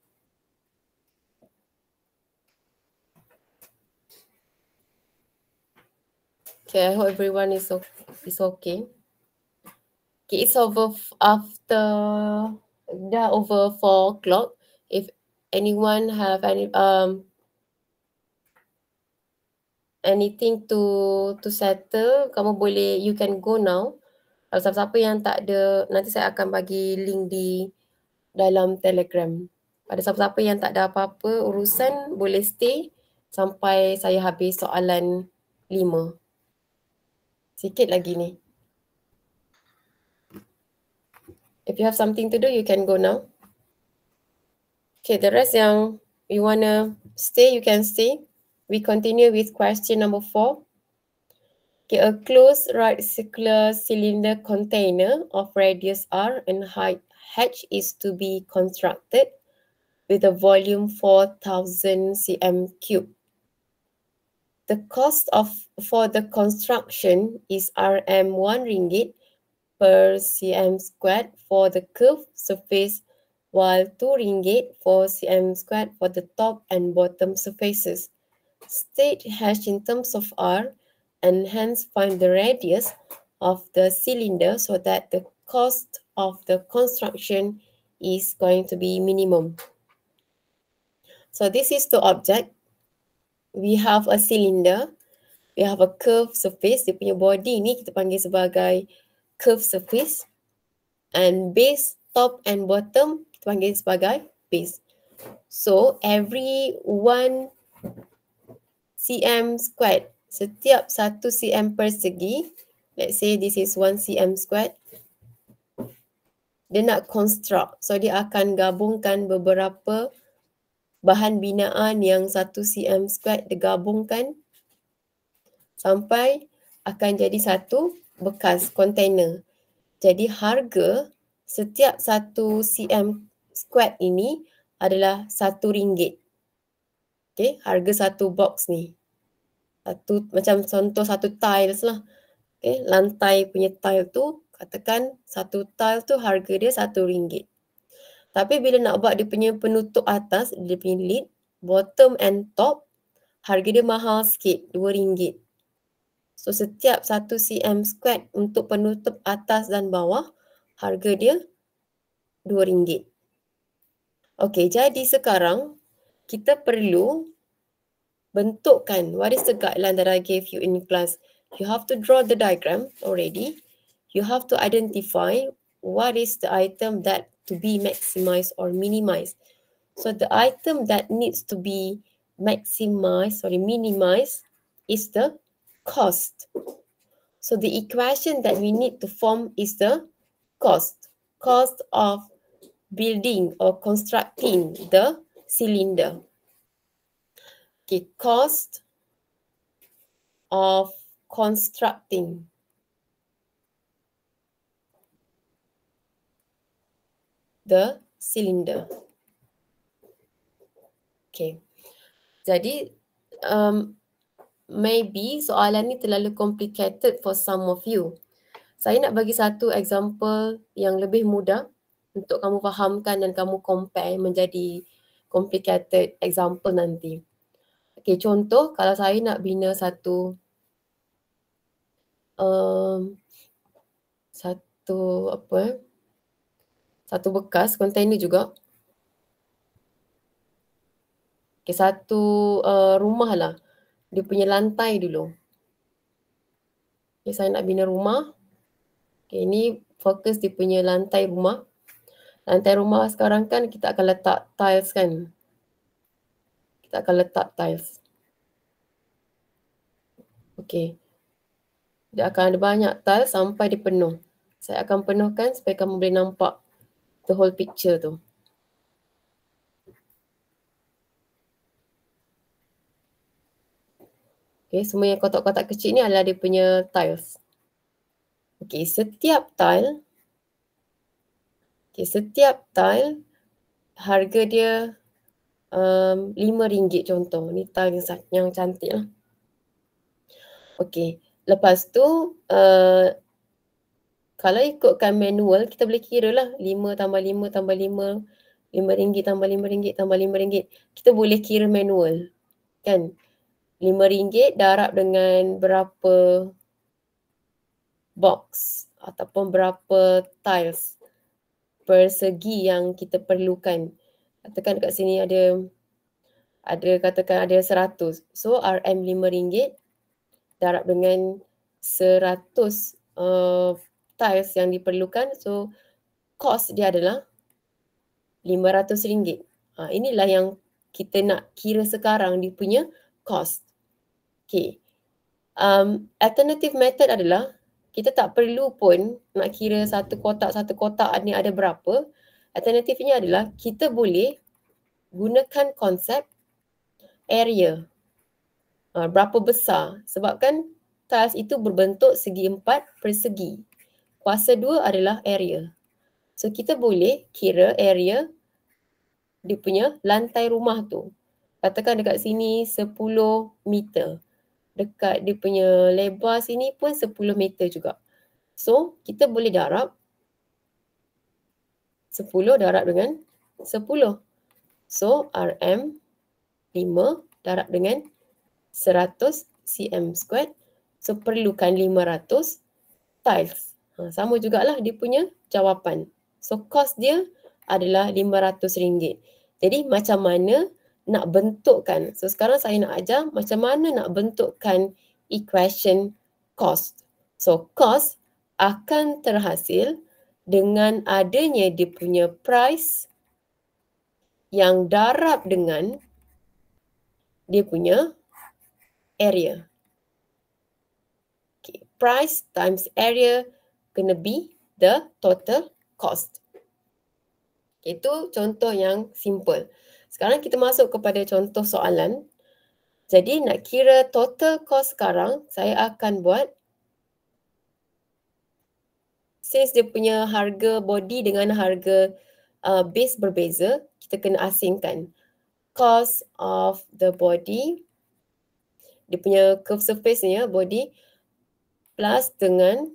Okay, I hope everyone is okay. Okay, it's over after, dah over 4 o'clock. If anyone have anything to settle, kamu boleh, you can go now. Kalau siapa-siapa yang tak ada, nanti saya akan bagi link di dalam Telegram. Pada siapa-siapa yang tak ada apa-apa urusan, boleh stay sampai saya habis soalan 5. Sikit lagi ni. If you have something to do, you can go now. Okay, the rest yang you wanna stay, you can stay. We continue with question number 4. Okay, a closed right circular cylinder container of radius r and height h is to be constructed with a volume 4,000 cm3. The cost for the construction is Rm 1 ringgit per cm squared for the curved surface, while 2 ringgit for cm squared for the top and bottom surfaces. State h in terms of r and hence find the radius of the cylinder so that the cost of the construction is going to be minimum. So this is the object. We have a cylinder. We have a curved surface. Dia punya body ni kita panggil sebagai curved surface. And base, top and bottom kita panggil sebagai base. So every 1 cm squared, setiap 1 cm persegi, let's say this is 1 cm squared, dia nak construct. So dia akan gabungkan beberapa bahan binaan yang 1 cm squared digabungkan sampai akan jadi satu bekas kontainer. Jadi harga setiap 1 cm squared ini adalah RM1. Okay, harga satu box ni. Macam contoh satu tiles lah. Okay, lantai punya tile tu, katakan satu tile tu harga dia RM1. Tapi bila nak buat dia punya penutup atas, dia punya lid, bottom and top, harga dia mahal sikit, RM2. So setiap 1 cm squared untuk penutup atas dan bawah, harga dia RM2. Okey, jadi sekarang kita perlu bentukkan, what is the guideline that I gave you in class? You have to draw the diagram already. You have to identify what is the item that to be maximized or minimized. So the item that needs to be minimized is the cost. So the equation that we need to form is the cost of building or constructing the cylinder. Okay, cost of constructing the cylinder. Okay, jadi maybe soalan ni terlalu complicated for some of you. Saya nak bagi satu example yang lebih mudah untuk kamu fahamkan dan kamu compare menjadi complicated example nanti. Okay, contoh kalau saya nak bina satu satu bekas kontainer juga. Okay, satu rumah lah. Dia punya lantai dulu. Okay, saya nak bina rumah. Okay, ini fokus dia punya lantai rumah. Lantai rumah sekarang kan kita akan letak tiles kan. Kita akan letak tiles. Okay. Dia akan ada banyak tiles sampai dia penuh. Saya akan penuhkan supaya kamu boleh nampak the whole picture tu. Okay, semua yang kotak-kotak kecil ni adalah dia punya tiles. Okay, setiap tile harga dia RM5 contoh. Ni tile yang cantik lah. Okey. Lepas tu kalau ikutkan manual, kita boleh kira lah 5 tambah 5 tambah 5, RM5 tambah RM5 tambah RM5. Kita boleh kira manual. Kan? RM5 darab dengan berapa box ataupun berapa tiles persegi yang kita perlukan. Katakan dekat sini ada katakan ada 100. So RM RM5 darab dengan 100 tiles yang diperlukan. So cost dia adalah RM500. Inilah yang kita nak kira sekarang dia punya cost. Okay. Alternative method adalah kita tak perlu pun nak kira satu kotak ni ada berapa. Alternatifnya adalah kita boleh gunakan konsep area. Berapa besar. Sebabkan tiles itu berbentuk segi 4 persegi. Kuasa 2 adalah area. So kita boleh kira area dia punya lantai rumah tu. Katakan dekat sini 10 meter. Dekat dia punya lebar sini pun 10 meter juga. So kita boleh darab 10 darab dengan 10. So RM 5 darab dengan 100 cm squared. So perlukan 500 tiles. Sama jugalah dia punya jawapan. So cost dia adalah RM500. Jadi macam mana nak bentukkan. So sekarang saya nak ajar macam mana nak bentukkan equation cost. So cost akan terhasil dengan adanya dia punya price yang darab dengan dia punya area. Okay. Price times area gonna be the total cost. Itu contoh yang simple. Sekarang kita masuk kepada contoh soalan. Jadi nak kira total cost sekarang, saya akan buat since dia punya harga body dengan harga base berbeza, kita kena asingkan. Cost of the body, dia punya curve surface ni ya, body, plus dengan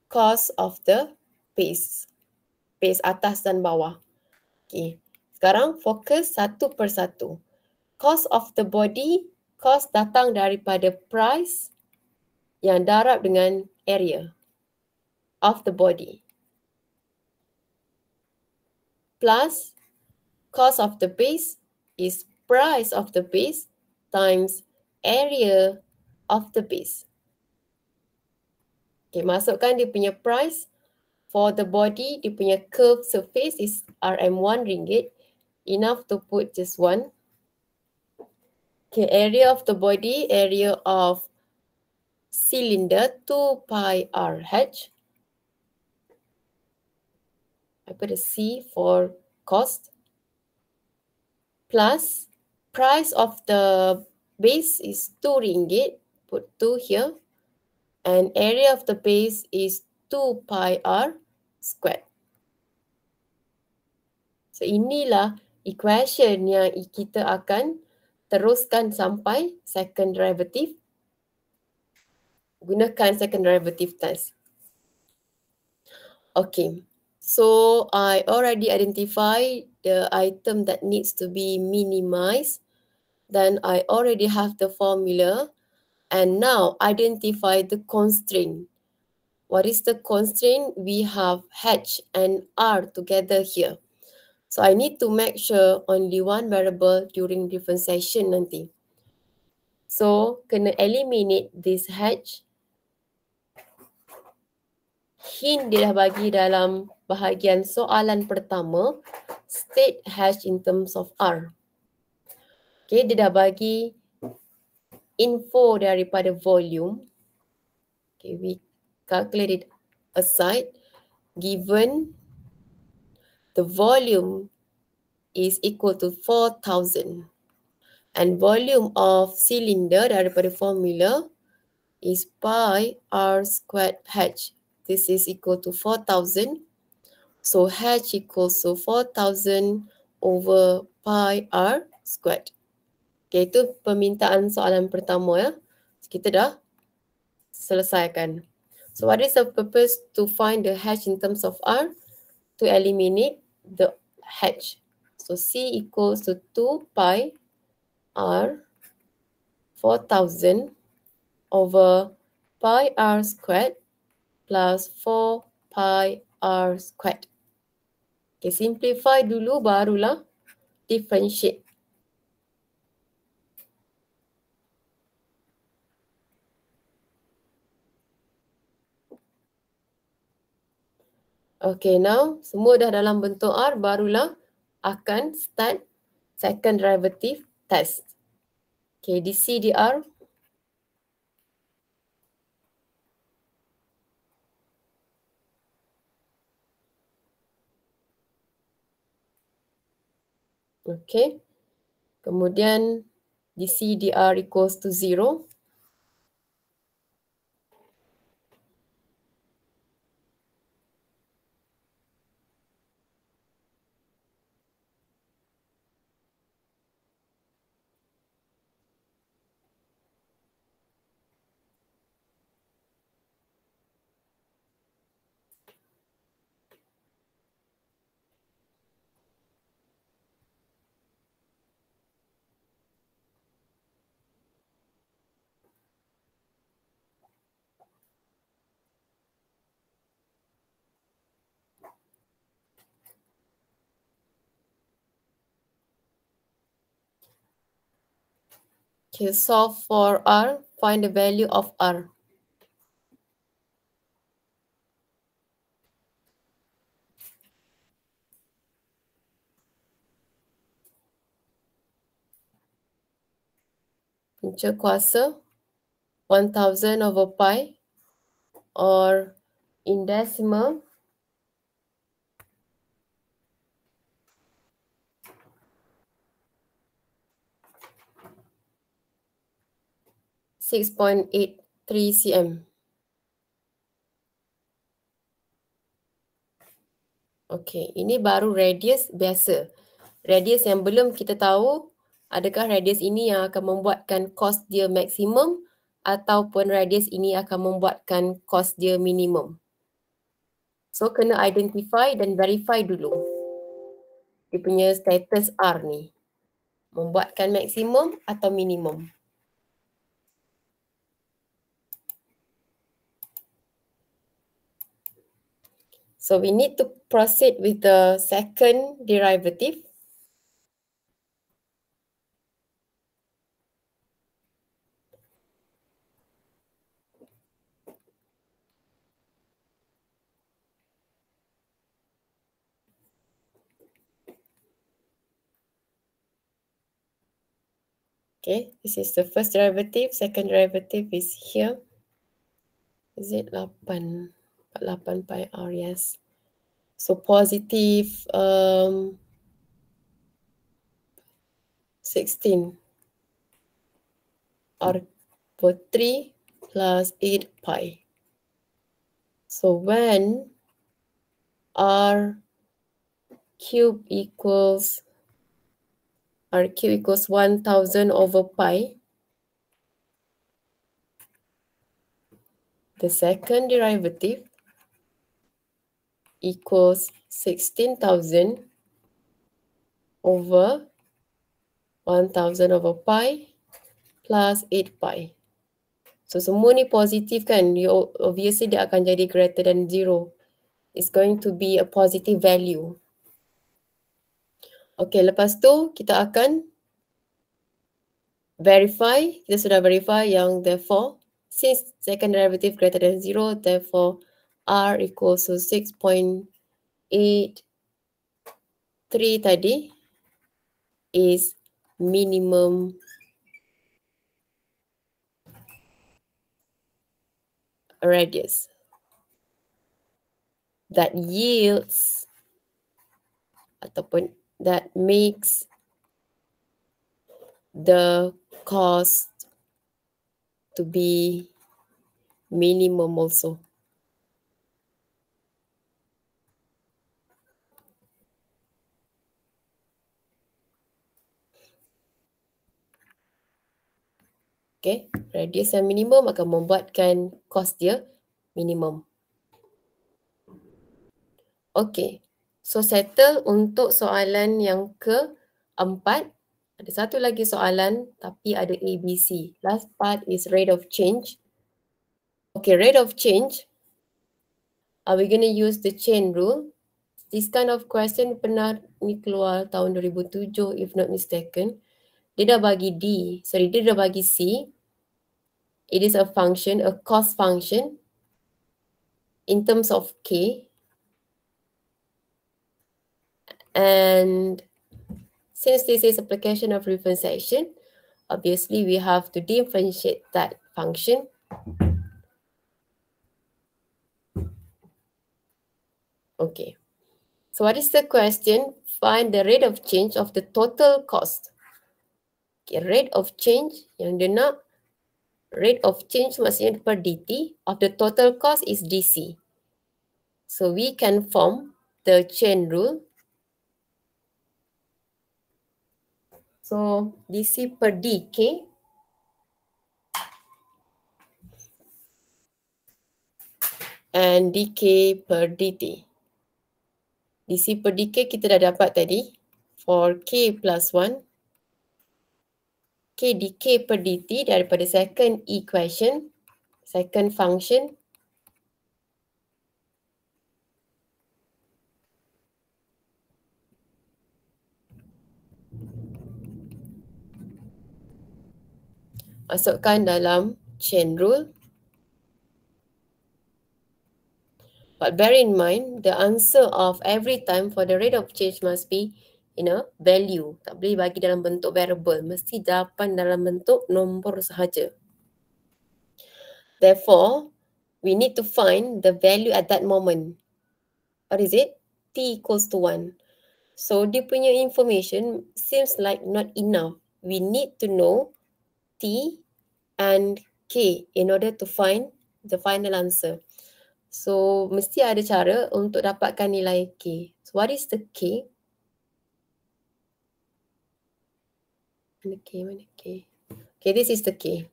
cost of the base. Base atas dan bawah. Okay. Sekarang fokus satu persatu. Cost of the body, cost datang daripada price yang darab dengan area of the body. Plus cost of the base is price of the base times area of the base. Okay, masukkan dia punya price. For the body, dia punya curved surface is RM1. Enough to put just one. Okay, area of the body, area of cylinder 2 pi RH. I put a C for cost. Plus price of the base is RM2. Put 2 here. And area of the base is 2 pi R squared. So inilah equation yang kita akan teruskan sampai second derivative. Gunakan second derivative test. Okay. So I already identify the item that needs to be minimized. Then I already have the formula. And now identify the constraint. What is the constraint? We have H and R together here. So I need to make sure only one variable during differentiation nanti. So kena eliminate this H. Hint dia dah bagi dalam bahagian soalan pertama. State H in terms of R. Okay, dia dah bagi info daripada volume. Okay, we calculate it aside. Given the volume is equal to 4,000 and volume of cylinder daripada formula is pi R squared H. This is equal to 4,000. So H equals to 4,000 over pi R squared. Okay, itu permintaan soalan pertama ya. Kita dah selesaikan. So what is the purpose to find the hash in terms of R? To eliminate the hash. So C equals to 2 pi R 4000 over pi R squared plus 4 pi R squared. Okay, simplify dulu barulah differentiate. Okay, now semua dah dalam bentuk R, barulah akan start second derivative test. Okay, DC dr. Okay, kemudian DC dr equals to 0. Okay, solve for R, find the value of R. Punca kuasa 1000 over pi, or in decimal 6.83 cm. Okay, ini baru radius biasa. Radius yang belum kita tahu, adakah radius ini yang akan membuatkan cost dia maksimum ataupun radius ini akan membuatkan cost dia minimum. So, kena identify dan verify dulu. Dia punya status R ni. Membuatkan maksimum atau minimum. So, we need to proceed with the second derivative. Okay, this is the first derivative. Second derivative is here. Is it 8? 48 pi R, yes. So positive 16 R per 3 plus 8 pi. So when R cube equals 1000 over pi, the second derivative equals 16,000 over 1000 over pi plus 8 pi. So semua ni positif kan? Obviously dia akan jadi greater than 0. It's going to be a positive value. Okay, lepas tu kita akan verify. Kita sudah verify yang therefore, since second derivative greater than 0, therefore R equals to 6.83 tadi is minimum radius that yields ataupun that makes the cost to be minimum also. Okay, radius yang minimum akan membuatkan cost dia minimum. Okay, so settle untuk soalan yang keempat. Ada satu lagi soalan tapi ada A, B, C. Last part is rate of change. Okay, rate of change. Are we going to use the chain rule? This kind of question pernah ni keluar tahun 2007 if not mistaken. Dia dah bagi dia dah bagi C. It is a function, a cost function in terms of K. And since this is application of differentiation, obviously we have to differentiate that function. Okay. So what is the question? Find the rate of change of the total cost. Okay, rate of change yang dia nak, rate of change maksudnya per dt of the total cost is dc. So we can form the chain rule. So dc per dk and dk per dt. dc per dk kita dah dapat tadi for k plus 1. K dk per dt daripada second equation, second function. Masukkan dalam chain rule. But bear in mind, the answer of every time for the rate of change must be in a value. Tak boleh bagi dalam bentuk variable. Mesti jawapan dalam bentuk nombor sahaja. Therefore, we need to find the value at that moment. What is it? T equals to 1. So, dia punya information seems like not enough. We need to know T and K in order to find the final answer. So, mesti ada cara untuk dapatkan nilai K. So, what is the K? Mana K? Okay, this is the K.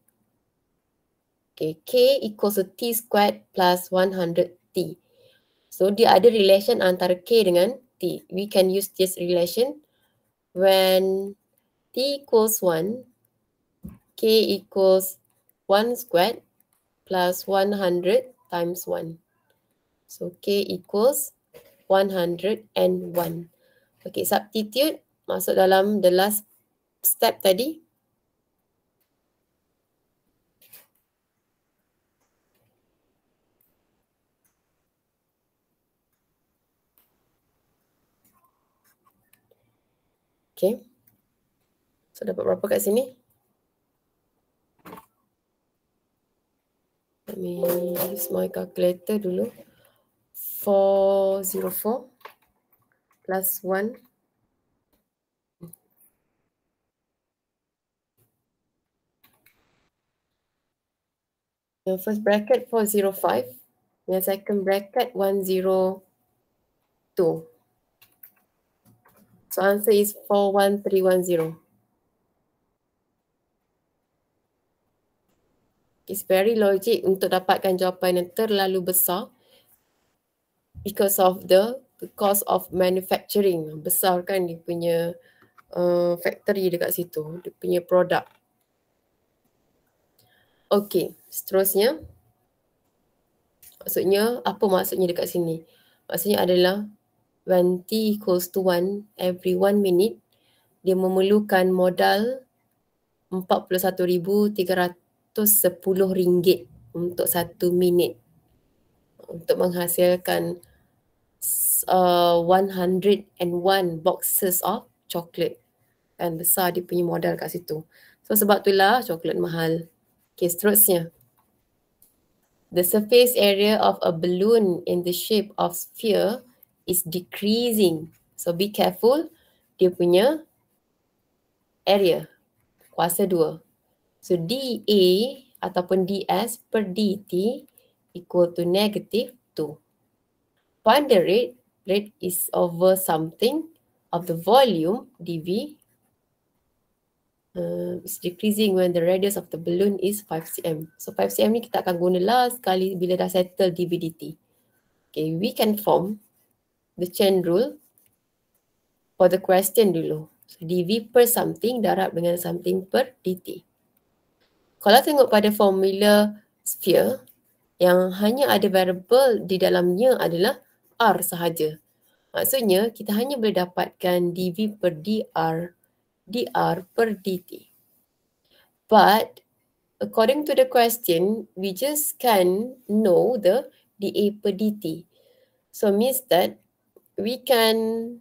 Okay, K equals to T squared plus 100T. So, dia ada relation antara K dengan T. We can use this relation when T equals 1, K equals 1 squared plus 100 times 1. So, K equals 101. Okay, substitute. Masuk dalam the last step tadi. Okay. So, dapat berapa kat sini? Let me use my calculator dulu. 404 plus 1. Yang first bracket 405. Yang second bracket 102. So answer is 41310. It's very logic untuk dapatkan jawapan yang terlalu besar because of the cost of manufacturing. Besar kan dia punya factory dekat situ, dia punya produk. Okay, seterusnya. Maksudnya, apa maksudnya dekat sini? Maksudnya adalah when T equals to 1 every 1 minute, dia memerlukan modal RM41,310 untuk 1 minit untuk menghasilkan 101 boxes of chocolate. Dan besar dia punya modal kat situ. So sebab itulah coklat mahal. Okay, seterusnya. The surface area of a balloon in the shape of sphere is decreasing. So be careful. Dia punya area. Kuasa 2. So dA ataupun ds per dt equal to negative 2. Find the rate. Rate is over something of the volume dV It's decreasing when the radius of the balloon is 5 cm. So 5 cm ni kita akan guna last kali bila dah settle dV/dt. Okay, we can form the chain rule for the question dulu. So dV per something darab dengan something per dt. Kalau tengok pada formula sphere, yang hanya ada variable di dalamnya adalah R sahaja. Maksudnya kita hanya boleh dapatkan dV per dr per dt. But according to the question, we just can know the dA per dt. So means that we can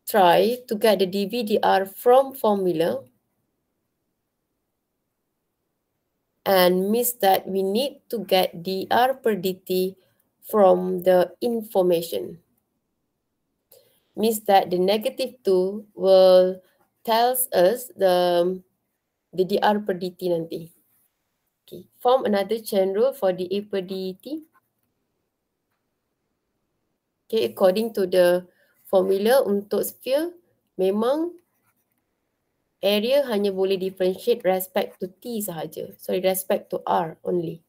try to get the dV dr from formula, and means that we need to get dr per dt from the information. Means that the -2 will tells us the dr per dt nanti. Okay, form another chain rule for dA per dt. Okay, according to the formula untuk sphere, memang area hanya boleh differentiate respect to T sahaja. Sorry, respect to R only.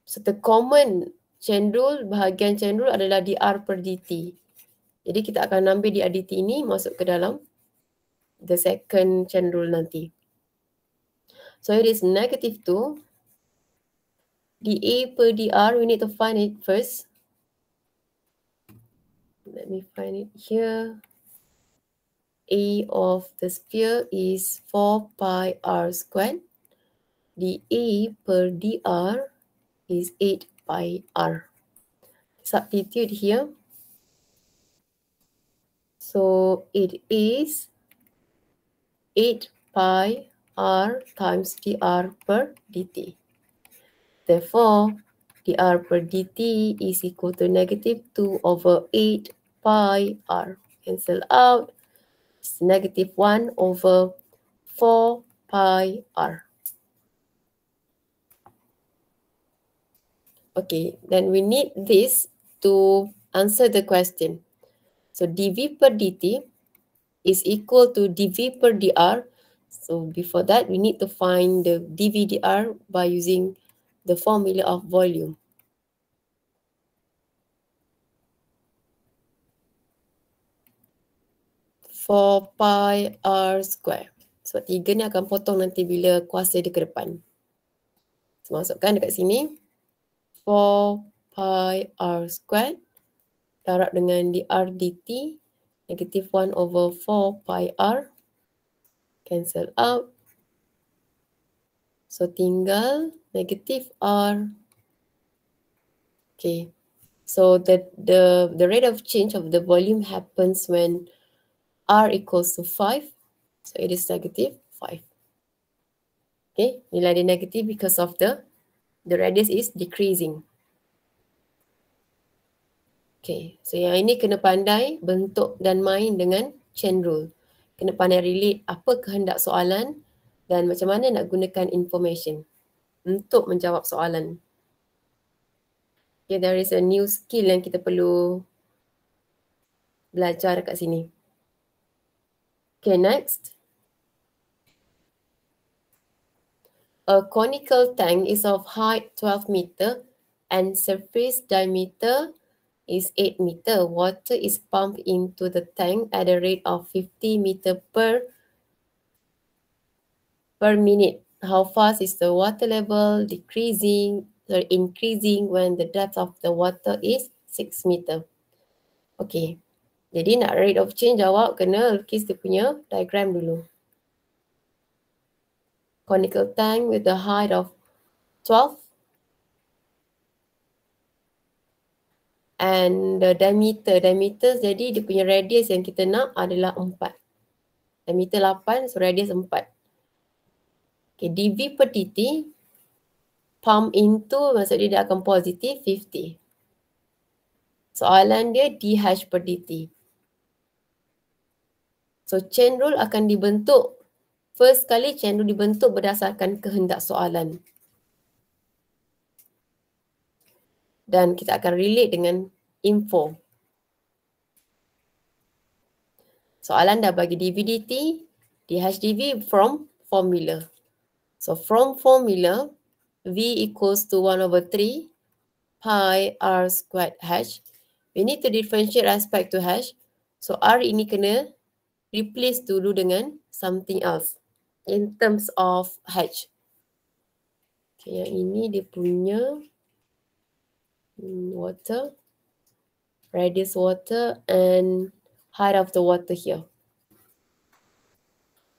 So the common chain rule, bahagian chain rule adalah dr per dt. Jadi kita akan ambil dr dt ini masuk ke dalam the second chain rule nanti. So it is -2 dA per dr. We need to find it first. Let me find it here. A of the sphere is 4 pi r squared. dA per dr is 8 pi r. Substitute here. So it is 8 pi r times dr per dt. Therefore, dr per dt is equal to -2 over 8 pi r. Cancel out. It's -1 over 4 pi r. Okay, then we need this to answer the question. So dV per dt is equal to dV per dr. So before that, we need to find the dV dr by using the formula of volume. For pi r square. Sebab 3 ni akan potong nanti bila kuasa dia ke depan. So, masukkan dekat sini. 4 pi r squared darab dengan dr dt, -1 over 4 pi r, cancel out. So tinggal -r. Okay, so the rate of change of the volume happens when r equals to 5. So it is -5. Okay, nilai dia negative because of the radius is decreasing. Okay, so yang ini kena pandai bentuk dan main dengan chain rule. Kena pandai relate apa kehendak soalan dan macam mana nak gunakan information untuk menjawab soalan. Okay, there is a new skill yang kita perlu belajar kat sini. Okay, next. A conical tank is of height 12 meter and surface diameter is 8 meter. Water is pumped into the tank at a rate of 50 meter per minute. How fast is the water level increasing when the depth of the water is 6 meter? Okay. Jadi nak rate of change, awak kena lukis dia punya diagram dulu. Conical tank with a height of 12 and the diameter jadi dia punya radius yang kita nak adalah 4. Diameter 8, so radius 4. Okay, dV per dt pump into, maksud dia akan positif 50. Soalan dia dH per dt. So chain rule akan dibentuk, first kali chain rule dibentuk berdasarkan kehendak soalan. Dan kita akan relate dengan info. Soalan dah bagi dV/dt, dH/dV from formula. So from formula, V equals to 1/3 pi R squared H. We need to differentiate respect to H. So R ini kena replace dulu dengan something else in terms of H. Okay, yang ini dia punya water, radius water and height of the water here.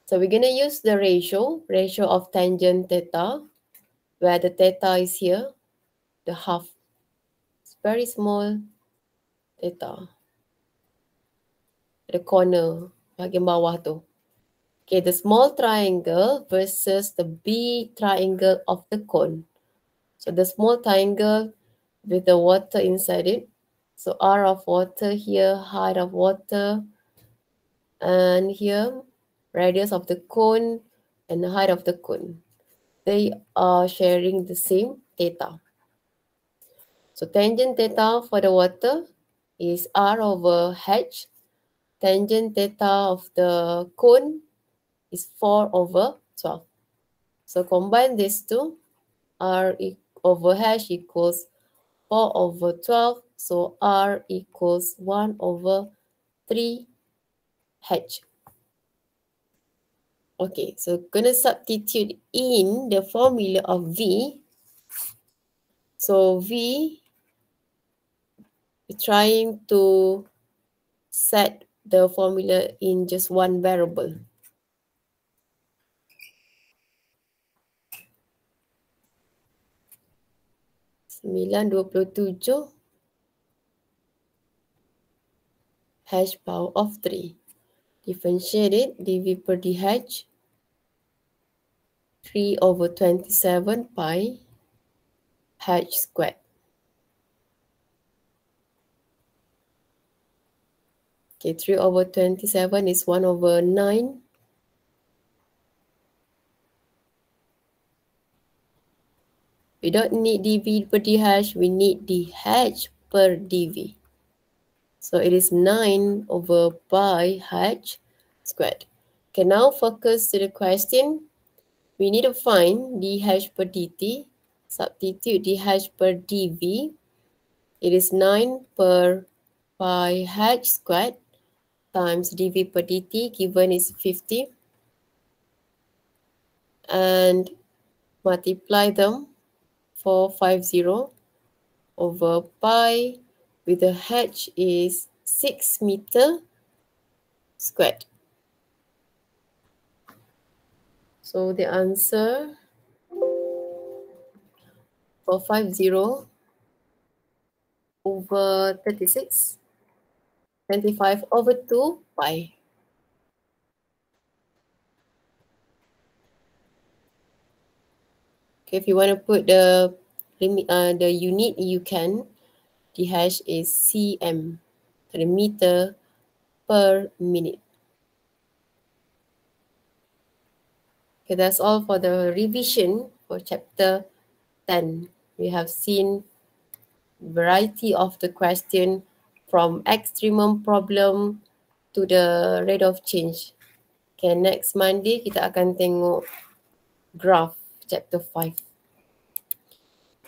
So we're going to use the ratio of tangent theta, where the theta is here, the half. It's very small theta. The corner, bahagian bawah tu. Okay, the small triangle versus the big triangle of the cone. So the small triangle with the water inside it. So R of water here, height of water, and here radius of the cone and the height of the cone. They are sharing the same theta. So tangent theta for the water is R over H. Tangent theta of the cone is 4/12. So combine these two, R over H equals 4/12. So R equals 1/3H. Okay, so gonna substitute in the formula of V. So V, we're trying to set the formula in just one variable. Sembilan 27 H power of 3. Differentiate it, dV per dH, 3/27 pi H squared. Okay, 3/27 is 1/9. We don't need dV per dH, we need dH per dV. So it is 9/pi H squared. Okay, now focus to the question. We need to find dH per dt. Substitute dH per dV. It is 9/pi H squared times dV per dt, given is 50. And multiply them, 450 over pi with the H is 6 meter squared. So the answer 450 over 36, 25/2 pi. Okay, if you want to put the limit, the unit, you can. dH is cm, the meter per minute. Okay, that's all for the revision for chapter 10. We have seen variety of the question from extremum problem to the rate of change. Okay, next Monday kita akan tengok graph chapter 5.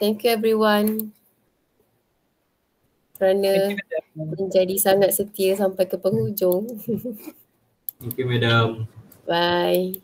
Thank you everyone kerana menjadi sangat setia sampai ke penghujung. Thank you, Madam. Bye.